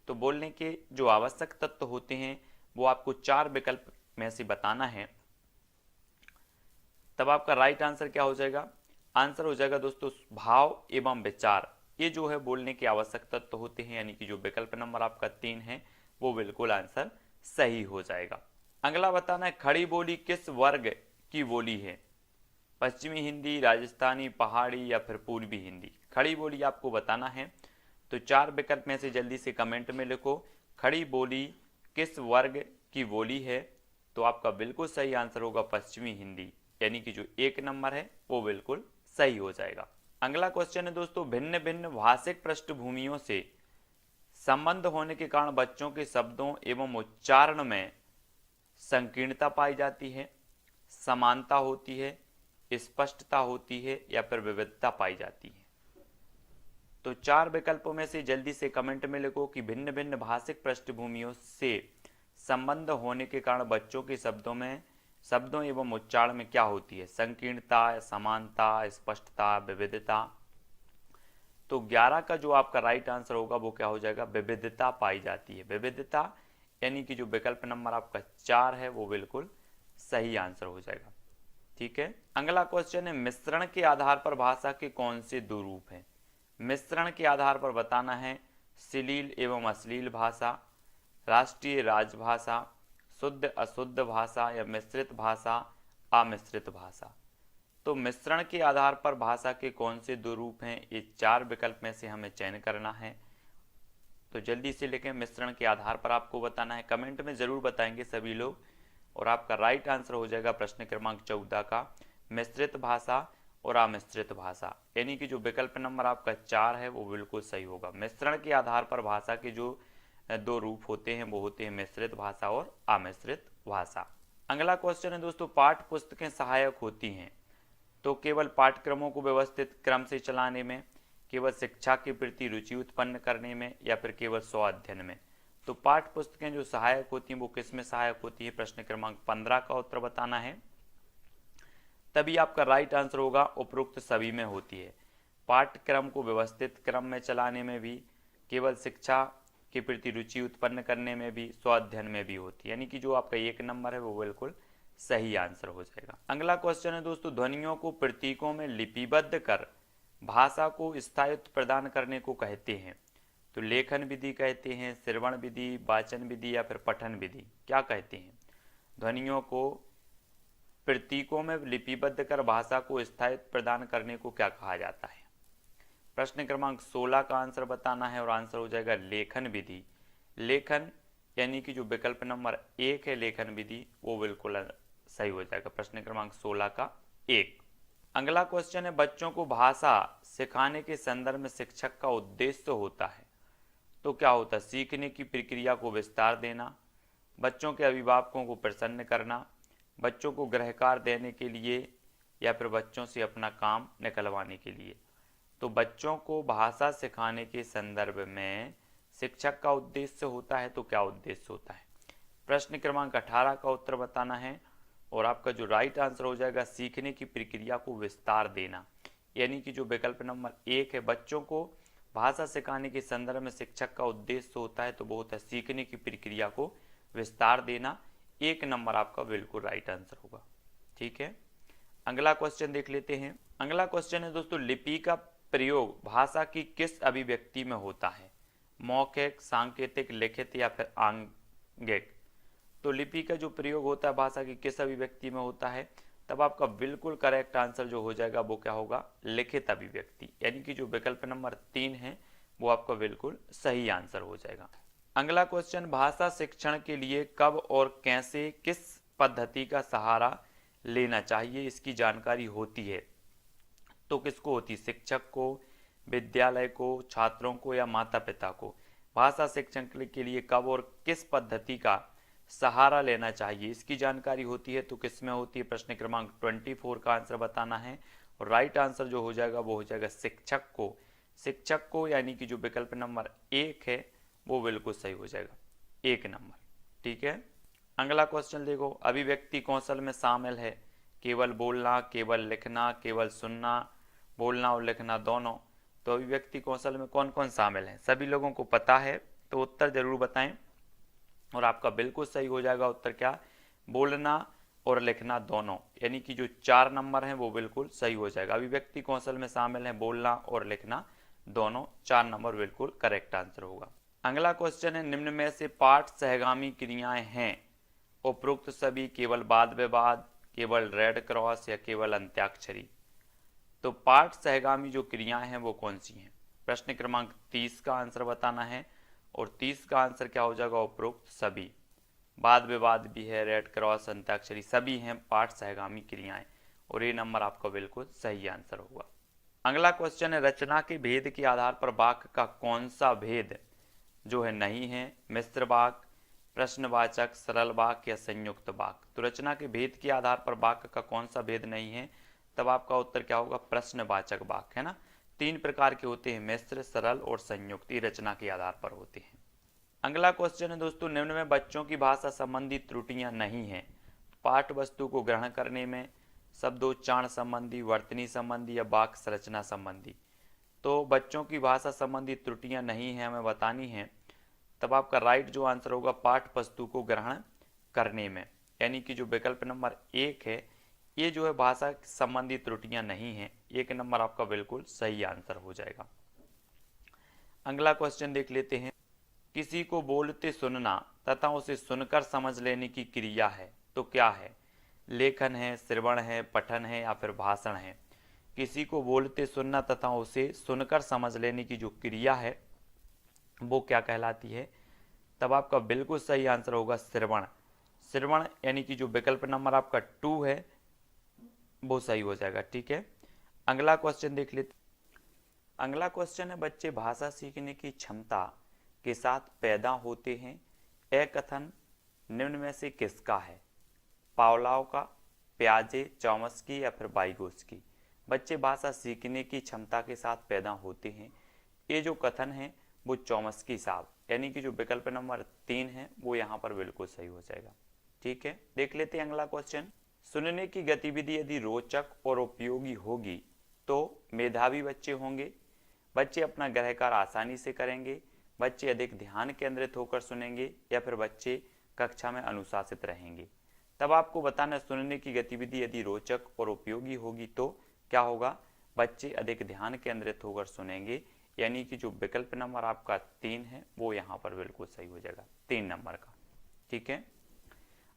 तो बोलने के जो आवश्यक तत्व होते हैं वो आपको 4 विकल्प में से बताना है। तब आपका राइट आंसर क्या हो जाएगा? आंसर हो जाएगा दोस्तों भाव एवं विचार। ये जो है बोलने के आवश्यक तत्व होते हैं, यानी कि जो विकल्प नंबर आपका 3 है वो बिल्कुल आंसर सही हो जाएगा। अगला बताना है, खड़ी बोली किस वर्ग की बोली है? पश्चिमी हिंदी, राजस्थानी, पहाड़ी या फिर पूर्वी हिंदी? खड़ी बोली आपको बताना है। तो 4 विकल्प में से जल्दी से कमेंट में लिखो, खड़ी बोली किस वर्ग की बोली है? तो आपका बिल्कुल सही आंसर होगा पश्चिमी हिंदी, यानी कि जो 1 नंबर है वो बिल्कुल सही हो जाएगा। अगला क्वेश्चन है दोस्तों, भिन्न भिन्न भाषिक पृष्ठभूमियों से संबंध होने के कारण बच्चों के शब्दों एवं उच्चारण में संकीर्णता पाई जाती है, समानता होती है, स्पष्टता होती है या फिर विविधता पाई जाती है? तो 4 विकल्पों में से जल्दी से कमेंट में लिखो कि भिन्न भिन्न भाषिक पृष्ठभूमियों से संबंध होने के कारण बच्चों के शब्दों एवं उच्चारण में क्या होती है? संकीर्णता, समानता, स्पष्टता, विविधता। तो 11 का जो आपका राइट आंसर होगा वो क्या हो जाएगा? विविधता पाई जाती है। विविधता यानी कि जो विकल्प नंबर आपका 4 है वो बिल्कुल सही आंसर हो जाएगा। ठीक है, अगला क्वेश्चन है, मिश्रण के आधार पर भाषा के कौन से 2 रूप हैं? मिश्रण के आधार पर बताना है, श्लील एवं अश्लील भाषा, राष्ट्रीय राजभाषा, शुद्ध अशुद्ध भाषा या मिश्रित भाषा, अमिश्रित भाषा। तो मिश्रण के आधार पर भाषा के कौन से 2 रूप हैं? ये 4 विकल्प में से हमें चयन करना है। तो जल्दी से लिखें, मिश्रण के आधार पर आपको बताना है, कमेंट में जरूर बताएंगे सभी लोग। और आपका राइट आंसर हो जाएगा प्रश्न क्रमांक 14 का मिश्रित भाषा और अमिश्रित भाषा, यानी कि जो विकल्प नंबर आपका 4 है वो बिल्कुल सही होगा। मिश्रण के आधार पर भाषा के जो 2 रूप होते हैं वो होते हैं मिश्रित भाषा और अमिश्रित भाषा। अगला क्वेश्चन है दोस्तों, पाठ्य पुस्तकें सहायक होती हैं तो केवल पाठ्यक्रमों को व्यवस्थित क्रम से चलाने में, केवल शिक्षा के प्रति रुचि उत्पन्न करने में या फिर केवल स्व अध्ययन में? तो पाठ्य पुस्तकें जो सहायक होती हैं वो किस में सहायक होती है? प्रश्न क्रमांक 15 का उत्तर बताना है, तभी आपका राइट आंसर होगा उपरोक्त सभी में होती है। पाठ्यक्रम को व्यवस्थित क्रम में चलाने में भी, केवल शिक्षा के प्रति रुचि उत्पन्न करने में भी, स्व अध्ययन में भी होती है, यानी कि जो आपका 1 नंबर है वो बिल्कुल सही आंसर हो जाएगा। अगला क्वेश्चन है दोस्तों, ध्वनियों को प्रतीकों में लिपिबद्ध कर भाषा को स्थायित्व प्रदान करने को कहते हैं? तो लेखन विधि कहते हैं, श्रवण विधि, वाचन विधि या फिर पठन विधि, क्या कहते हैं? ध्वनियों को प्रतीकों में लिपिबद्ध कर भाषा को स्थायित्व प्रदान करने को क्या कहा जाता है? प्रश्न क्रमांक 16 का आंसर बताना है और आंसर हो जाएगा लेखन विधि। लेखन यानी कि जो विकल्प नंबर 1 है लेखन विधि वो बिल्कुल सही हो जाएगा, प्रश्न क्रमांक 16 का 1। अगला क्वेश्चन है, बच्चों को भाषा सिखाने के संदर्भ में शिक्षक का उद्देश्य होता है तो क्या होता है? सीखने की प्रक्रिया को विस्तार देना, बच्चों के अभिभावकों को प्रसन्न करना, बच्चों को गृहकार देने के लिए या फिर बच्चों से अपना काम निकलवाने के लिए? तो बच्चों को भाषा सिखाने के संदर्भ में शिक्षक का उद्देश्य होता है तो क्या उद्देश्य होता है? प्रश्न क्रमांक 18 का उत्तर बताना है और आपका जो राइट आंसर हो जाएगा सीखने की प्रक्रिया को विस्तार देना, यानी कि जो विकल्प नंबर 1 है, बच्चों को भाषा सिखाने के संदर्भ में शिक्षक का उद्देश्य होता है तो वो होता है सीखने की प्रक्रिया को विस्तार देना। 1 नंबर आपका बिल्कुल राइट आंसर होगा। ठीक है, अगला क्वेश्चन देख लेते हैं। अगला क्वेश्चन है दोस्तों, लिपि का प्रयोग भाषा की किस अभिव्यक्ति में होता है? मौखिक, सांकेतिक, लिखित या फिर आंगिक? तो लिपि का जो प्रयोग होता है भाषा की किस अभिव्यक्ति में होता है? तब आपका बिल्कुल करेक्ट आंसर जो हो जाएगा वो क्या होगा? लिखित अभिव्यक्ति, यानी कि जो विकल्प नंबर 3 है वो आपका बिल्कुल सही आंसर हो जाएगा। अगला क्वेश्चन, भाषा शिक्षण के लिए कब और कैसे किस पद्धति का सहारा लेना चाहिए इसकी जानकारी होती है? तो किसको होती? शिक्षक को, विद्यालय को, छात्रों को या माता पिता को? भाषा शिक्षण के लिए कब और किस पद्धति का सहारा लेना चाहिए इसकी जानकारी होती है तो किसमें होती है? प्रश्न क्रमांक 24 का आंसर बताना है और राइट आंसर जो हो जाएगा वो हो जाएगा शिक्षक को। शिक्षक को यानी कि जो विकल्प नंबर 1 है वो बिल्कुल सही हो जाएगा, 1 नंबर। ठीक है, अगला क्वेश्चन देखो, अभिव्यक्ति कौशल में शामिल है केवल बोलना, केवल लिखना, केवल सुनना, बोलना और लिखना दोनों? तो अभिव्यक्ति कौशल में कौन कौन शामिल है? सभी लोगों को पता है तो उत्तर जरूर बताएं और आपका बिल्कुल सही हो जाएगा उत्तर क्या? बोलना और लिखना दोनों, यानी कि जो 4 नंबर है वो बिल्कुल सही हो जाएगा। अभिव्यक्ति कौशल में शामिल है बोलना और लिखना दोनों, 4 नंबर बिल्कुल करेक्ट आंसर होगा। अगला क्वेश्चन है, निम्न में से पाठ सहगामी क्रियाएं हैं उपरोक्त सभी केवल वाद विवाद, केवल रेड क्रॉस या केवल अंत्याक्षरी? तो पाठ सहगामी जो क्रियाएं हैं वो कौन सी हैं? प्रश्न क्रमांक 30 का आंसर बताना है और 30 का आंसर क्या हो जाएगा, उपरोक्त सभी। वाद विवाद भी है, रेड क्रॉस, अंताक्षरी सभी हैं पाठ सहगामी क्रियाएं, और ये नंबर आपका बिल्कुल सही आंसर होगा। अगला क्वेश्चन है, रचना के भेद के आधार पर वाक्य का कौन सा भेद जो है नहीं है, मिश्र वाक्य, प्रश्नवाचक, सरल वाक्य या संयुक्त वाक्य। तो रचना के भेद के आधार पर वाक्य का कौन सा भेद नहीं है, तब आपका उत्तर क्या होगा, प्रश्नवाचक वाक्य, है ना। 3 प्रकार के होते हैं, मिश्र, सरल और संयुक्त, ये रचना के आधार पर होते हैं। अगला क्वेश्चन है दोस्तों, निम्न में बच्चों की भाषा संबंधी त्रुटियां नहीं हैं। पाठ वस्तु को ग्रहण करने में शब्दोच्चारण संबंधी, वर्तनी संबंधी या वाक्य संरचना संबंधी। तो बच्चों की भाषा संबंधी त्रुटियां नहीं हैं, हमें बतानी है। तब आपका राइट जो आंसर होगा, पाठ वस्तु को ग्रहण करने में, यानी कि जो विकल्प नंबर 1 है, ये जो है भाषा संबंधी त्रुटियां नहीं हैं। 1 नंबर आपका बिल्कुल सही आंसर हो जाएगा। अगला क्वेश्चन देख लेते हैं, किसी को बोलते सुनना तथा उसे सुनकर समझ लेने की क्रिया है, तो क्या है, लेखन है, श्रवण है, पठन है या फिर भाषण है। किसी को बोलते सुनना तथा उसे सुनकर समझ लेने की जो क्रिया है वो क्या कहलाती है, तब आपका बिल्कुल सही आंसर होगा श्रवण। श्रवण यानी कि जो विकल्प नंबर आपका 2 है वो सही हो जाएगा, ठीक है। अगला क्वेश्चन देख लेते। अगला क्वेश्चन है, बच्चे भाषा सीखने की क्षमता के साथ पैदा होते हैं, यह कथन निम्न में से किसका है, पावलोव का, पियाजे, चॉम्स्की या फिर वाइगोत्स्की। बच्चे भाषा सीखने की क्षमता के साथ पैदा होते हैं, ये जो कथन है वो चॉम्स्की साहब, यानी कि जो विकल्प नंबर 3 है वो यहाँ पर बिल्कुल सही हो जाएगा, ठीक है। देख लेते हैं अगला क्वेश्चन, सुनने की गतिविधि यदि रोचक और उपयोगी होगी तो मेधावी बच्चे होंगे, बच्चे अपना गृहकार्य आसानी से करेंगे, बच्चे अधिक ध्यान केंद्रित होकर सुनेंगे या फिर बच्चे कक्षा में अनुशासित रहेंगे। तब आपको बताना, सुनने की गतिविधि यदि रोचक और उपयोगी होगी तो क्या होगा, बच्चे अधिक ध्यान केंद्रित होकर सुनेंगे, यानी कि जो विकल्प नंबर आपका 3 है वो यहाँ पर बिल्कुल सही हो जाएगा, 3 नंबर का, ठीक है।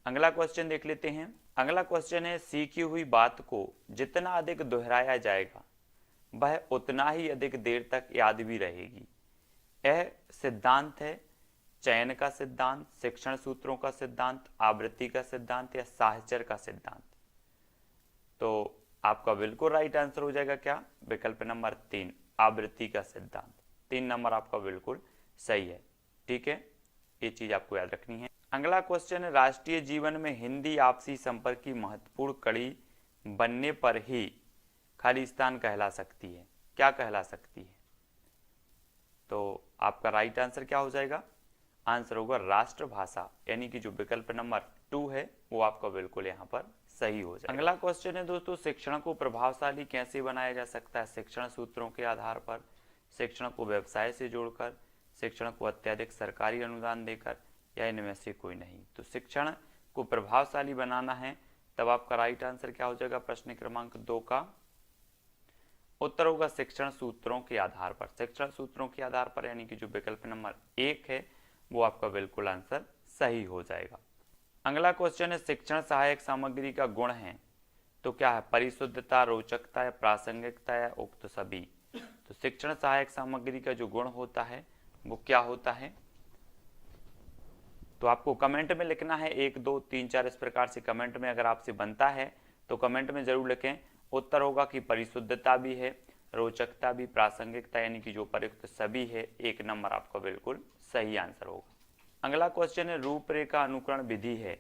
अगला क्वेश्चन देख लेते हैं। अगला क्वेश्चन है, सीखी हुई बात को जितना अधिक दोहराया जाएगा वह उतना ही अधिक देर तक याद भी रहेगी। यह सिद्धांत है चयन का सिद्धांत, शिक्षण सूत्रों का सिद्धांत, आवृत्ति का सिद्धांत या साहचर्य का सिद्धांत। तो आपका बिल्कुल राइट आंसर हो जाएगा क्या, विकल्प नंबर 3, आवृत्ति का सिद्धांत। 3 नंबर आपका बिल्कुल सही है, ठीक है, ये चीज आपको याद रखनी है। अगला क्वेश्चन है, राष्ट्रीय जीवन में हिंदी आपसी संपर्क की महत्वपूर्ण कड़ी बनने पर ही खालिस्तान कहला सकती है, क्या कहला सकती है। तो आपका राइट आंसर क्या हो जाएगा, आंसर होगा राष्ट्रभाषा, यानी कि जो विकल्प नंबर 2 है वो आपका बिल्कुल यहाँ पर सही हो जाएगा। अगला क्वेश्चन है दोस्तों, शिक्षण को प्रभावशाली कैसे बनाया जा सकता है, शिक्षण सूत्रों के आधार पर, शिक्षण को व्यवसाय से जोड़कर, शिक्षण को अत्यधिक सरकारी अनुदान देकर, या इनमें से कोई नहीं। तो शिक्षण को प्रभावशाली बनाना है, तब आपका राइट आंसर क्या हो जाएगा, प्रश्न क्रमांक 2 का उत्तर होगा शिक्षण सूत्रों के आधार पर। शिक्षण सूत्रों के आधार पर यानी कि जो विकल्प नंबर 1 है वो आपका बिल्कुल आंसर सही हो जाएगा। अगला क्वेश्चन है, शिक्षण सहायक सामग्री का गुण है, तो क्या है, परिशुद्धता, रोचकता या प्रासंगिकता या उक्त सभी। तो शिक्षण सहायक सामग्री का जो गुण होता है वो क्या होता है, तो आपको कमेंट में लिखना है, 1 2 3 4 इस प्रकार से कमेंट में अगर आपसे बनता है तो कमेंट में जरूर लिखें। उत्तर होगा कि परिशुद्धता भी है, रोचकता भी, प्रासंगिकता यानी कि जो प्रयुक्त सभी है। 1 नंबर आपका बिल्कुल सही आंसर होगा। अगला क्वेश्चन है, रूपरेखा अनुकरण विधि है,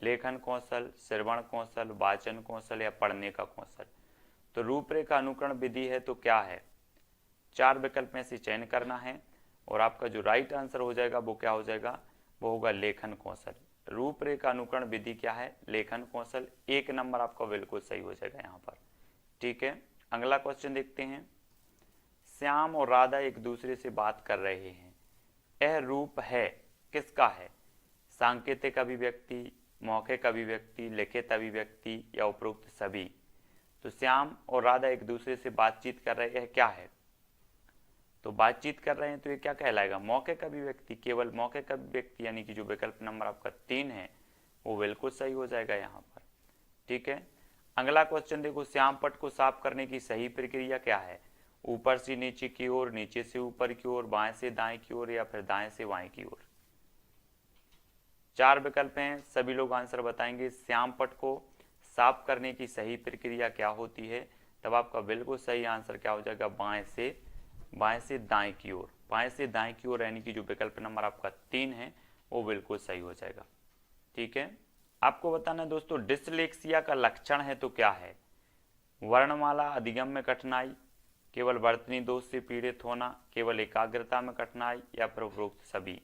लेखन कौशल, श्रवण कौशल, वाचन कौशल या पढ़ने का कौशल। तो रूपरेखा अनुकरण विधि है तो क्या है, 4 विकल्प में से चयन करना है और आपका जो राइट आंसर हो जाएगा वो क्या हो जाएगा, वो होगा लेखन कौशल। रूपरेखा अनुकरण विधि क्या है, लेखन कौशल। 1 नंबर आपका बिल्कुल सही हो जाएगा यहाँ पर, ठीक है। अगला क्वेश्चन देखते हैं, श्याम और राधा एक दूसरे से बात कर रहे हैं, यह रूप है किसका है, सांकेतिक अभिव्यक्ति, मौखिक अभिव्यक्ति, लिखित अभिव्यक्ति या उपरोक्त सभी। तो श्याम और राधा एक दूसरे से बातचीत कर रहे हैं, क्या है, तो बातचीत कर रहे हैं तो ये क्या कहलाएगा, मौखिक अभिव्यक्ति, केवल मौखिक अभिव्यक्ति, यानी कि जो विकल्प नंबर आपका 3 है वो बिल्कुल सही हो जाएगा यहाँ पर, ठीक है। अगला क्वेश्चन देखो, श्याम पट को साफ करने की सही प्रक्रिया क्या है, ऊपर से नीचे की ओर, नीचे से ऊपर की ओर, बाएं से दाएं की ओर या फिर दाएं से बाएं की ओर। 4 विकल्प हैं, सभी लोग आंसर बताएंगे। श्याम पट को साफ करने की सही प्रक्रिया क्या होती है? तब आपका बिल्कुल सही आंसर क्या हो जाएगा? बाएं से दाएं की ओर। बाएं से दाएं की ओर यानी कि जो विकल्प नंबर आपका 3 है वो बिल्कुल सही हो जाएगा। ठीक है, आपको बताना है दोस्तों डिसलेक्सिया का लक्षण है तो क्या है? वर्णमाला अधिगम में कठिनाई, केवल वर्तनी दोष से पीड़ित होना, केवल एकाग्रता में कठिनाई या फिर उपरोक्त सभी।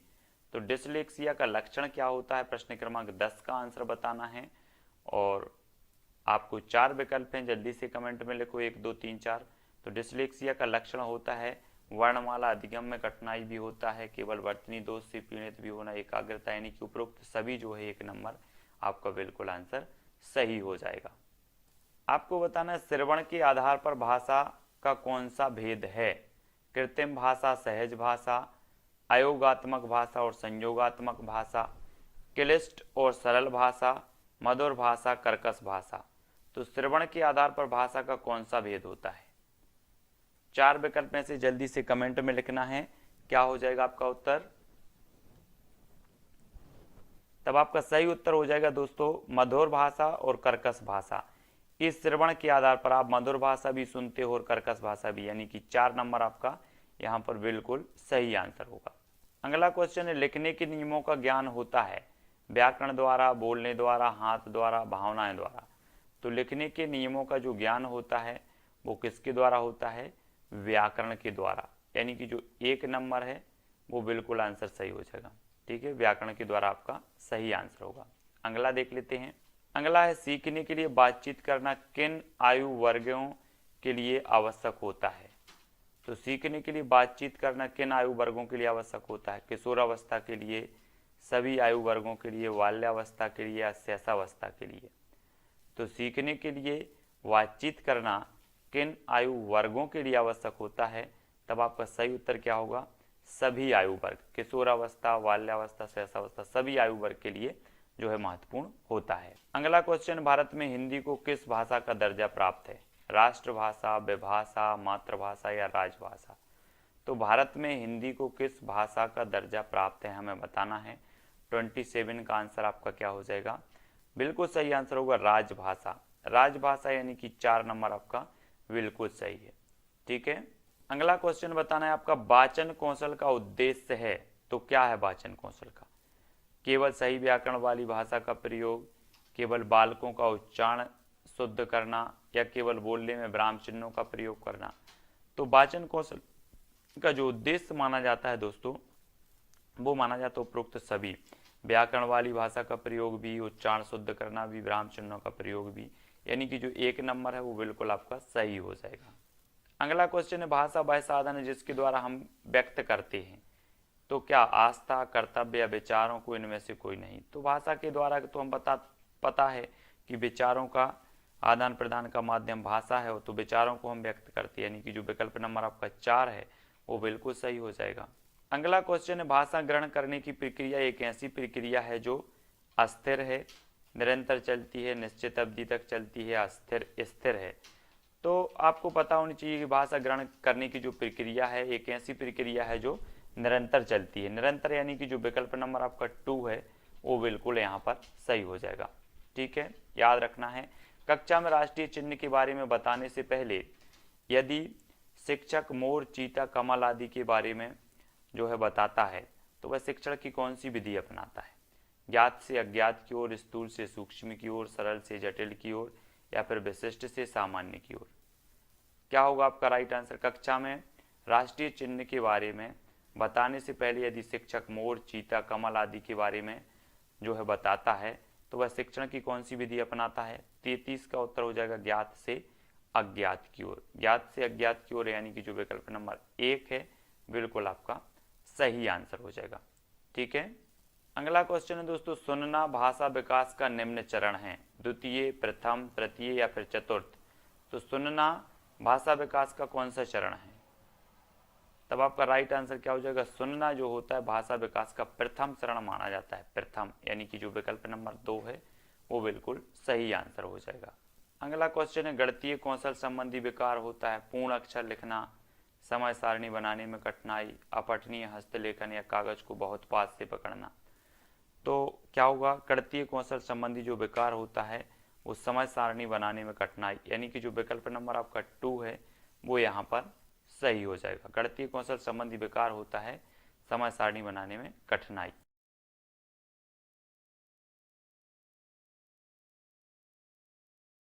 तो डिसलेक्सिया का लक्षण क्या होता है? प्रश्न क्रमांक 10 का आंसर बताना है और आपको 4 विकल्प हैं, जल्दी से कमेंट में लिखो 1 2 3 4। तो डिसलेक्सिया का लक्षण होता है वर्णमाला अधिगम में कठिनाई भी होता है, केवल वर्तनी दोष से पीड़ित भी होना, एकाग्रता, यानी कि उपरोक्त सभी जो है 1 नंबर आपका बिल्कुल आंसर सही हो जाएगा। आपको बताना है श्रवण के आधार पर भाषा का कौन सा भेद है? कृत्रिम भाषा, सहज भाषा, अयोगात्मक भाषा और संयोगात्मक भाषा, क्लिष्ट और सरल भाषा, मधुर भाषा, कर्कश भाषा। तो श्रवण के आधार पर भाषा का कौन सा भेद होता है? 4 विकल्प में से जल्दी से कमेंट में लिखना है, क्या हो जाएगा आपका उत्तर? तब आपका सही उत्तर हो जाएगा दोस्तों मधुर भाषा और कर्कश भाषा। इस श्रवण के आधार पर आप मधुर भाषा भी सुनते हो और कर्कश भाषा भी, यानी कि 4 नंबर आपका यहाँ पर बिल्कुल सही आंसर होगा। अगला क्वेश्चन है लिखने के नियमों का ज्ञान होता है व्याकरण द्वारा, बोलने द्वारा, हाथ द्वारा, भावनाएं द्वारा। तो लिखने के नियमों का जो ज्ञान होता है वो किसके द्वारा होता है? व्याकरण के द्वारा, यानी कि जो 1 नंबर है वो बिल्कुल आंसर सही हो जाएगा। ठीक है, व्याकरण के द्वारा आपका सही आंसर होगा। अगला देख लेते हैं। अगला है सीखने के लिए बातचीत करना किन आयु वर्गों के लिए आवश्यक होता है? तो सीखने के लिए बातचीत करना किन आयु वर्गों के लिए आवश्यक होता है? किशोरावस्था के लिए, सभी आयु वर्गों के लिए, बाल्यावस्था के लिए या शैशवावस्था के लिए? तो सीखने के लिए बातचीत करना किन आयु वर्गों के लिए आवश्यक होता है? तब आपका सही उत्तर क्या होगा? सभी आयु वर्ग, किशोरावस्था, बाल्यावस्था, शैशवावस्था, सभी आयु वर्ग के लिए जो है महत्वपूर्ण होता है। अगला क्वेश्चन, भारत में हिंदी को किस भाषा का दर्जा प्राप्त है? राष्ट्रभाषा, विभाषा, मातृभाषा या राजभाषा? तो भारत में हिंदी को किस भाषा का दर्जा प्राप्त है हमें बताना है। 27 का आंसर आपका क्या हो जाएगा? बिल्कुल सही आंसर होगा राजभाषा। राजभाषा यानी कि 4 नंबर आपका बिल्कुल सही है। ठीक है, अगला क्वेश्चन बताना है आपका वाचन कौशल का उद्देश्य है तो क्या है वाचन कौशल का? केवल सही व्याकरण वाली भाषा का प्रयोग, केवल बालकों का उच्चारण शुद्ध करना या केवल बोलने में विराम चिन्हों का प्रयोग करना? तो वाचन कौशल का जो उद्देश्य माना जाता है दोस्तों वो माना जाता है उपरोक्त सभी, व्याकरण वाली भाषा का प्रयोग भी, उच्चारण शुद्ध करना भी, विराम चिन्हों का प्रयोग भी, यानी कि जो 1 नंबर है वो बिल्कुल आपका सही हो जाएगा। अगला क्वेश्चन है भाषा वह साधन है जिसके द्वारा हम व्यक्त करते हैं तो क्या आस्था, कर्तव्य या विचारों को इनमें से कोई नहीं? तो भाषा के द्वारा तो हम पता है कि विचारों का आदान प्रदान का माध्यम भाषा है, तो विचारों को हम व्यक्त करते हैं, यानी कि जो विकल्प नंबर आपका 4 है वो बिल्कुल सही हो जाएगा। अगला क्वेश्चन है भाषा ग्रहण करने की प्रक्रिया एक ऐसी प्रक्रिया है जो अस्थिर है, निरंतर चलती है, निश्चित अवधि तक चलती है, स्थिर है। तो आपको पता होनी चाहिए कि भाषा ग्रहण करने की जो प्रक्रिया है एक ऐसी प्रक्रिया है जो निरंतर चलती है। निरंतर यानी कि जो विकल्प नंबर आपका 2 है वो बिल्कुल यहाँ पर सही हो जाएगा। ठीक है, याद रखना है कक्षा में राष्ट्रीय चिन्ह के बारे में बताने से पहले यदि शिक्षक मोर, चीता, कमल आदि के बारे में जो है बताता है तो वह शिक्षण की कौन सी विधि अपनाता है? ज्ञात से अज्ञात की ओर, स्थूल से सूक्ष्म की ओर, सरल से जटिल की ओर या फिर विशिष्ट से सामान्य की ओर? क्या होगा आपका राइट आंसर? कक्षा में राष्ट्रीय चिन्ह के बारे में बताने से पहले यदि शिक्षक मोर, चीता, कमल आदि के बारे में जो है बताता है तो वह शिक्षण की कौन सी विधि अपनाता है? 33 का उत्तर हो जाएगा ज्ञात से अज्ञात की ओर। ज्ञात से अज्ञात की ओर यानी कि जो विकल्प नंबर 1 है बिल्कुल आपका सही आंसर हो जाएगा। ठीक है, अगला क्वेश्चन है दोस्तों सुनना भाषा विकास का निम्न चरण है, द्वितीय, प्रथम, तृतीय या फिर चतुर्थ? तो सुनना भाषा विकास का कौन सा चरण है? तब आपका राइट आंसर क्या हो जाएगा? सुनना जो होता है भाषा विकास का प्रथम चरण माना जाता है, प्रथम, यानी कि जो विकल्प नंबर 2 है वो बिल्कुल सही आंसर हो जाएगा। अगला क्वेश्चन है गणितीय कौशल संबंधी विकार होता है पूर्ण अक्षर लिखना, समय सारणी बनाने में कठिनाई, अपठनीय हस्तलेखन या कागज को बहुत पास से पकड़ना। तो क्या होगा, गणितीय कौशल संबंधी जो विकार होता है वो समय सारणी बनाने में कठिनाई, यानी कि जो विकल्प नंबर आपका 2 है वो यहाँ पर सही हो जाएगा। गणितीय कौशल संबंधी विकार होता है समय सारणी बनाने में कठिनाई।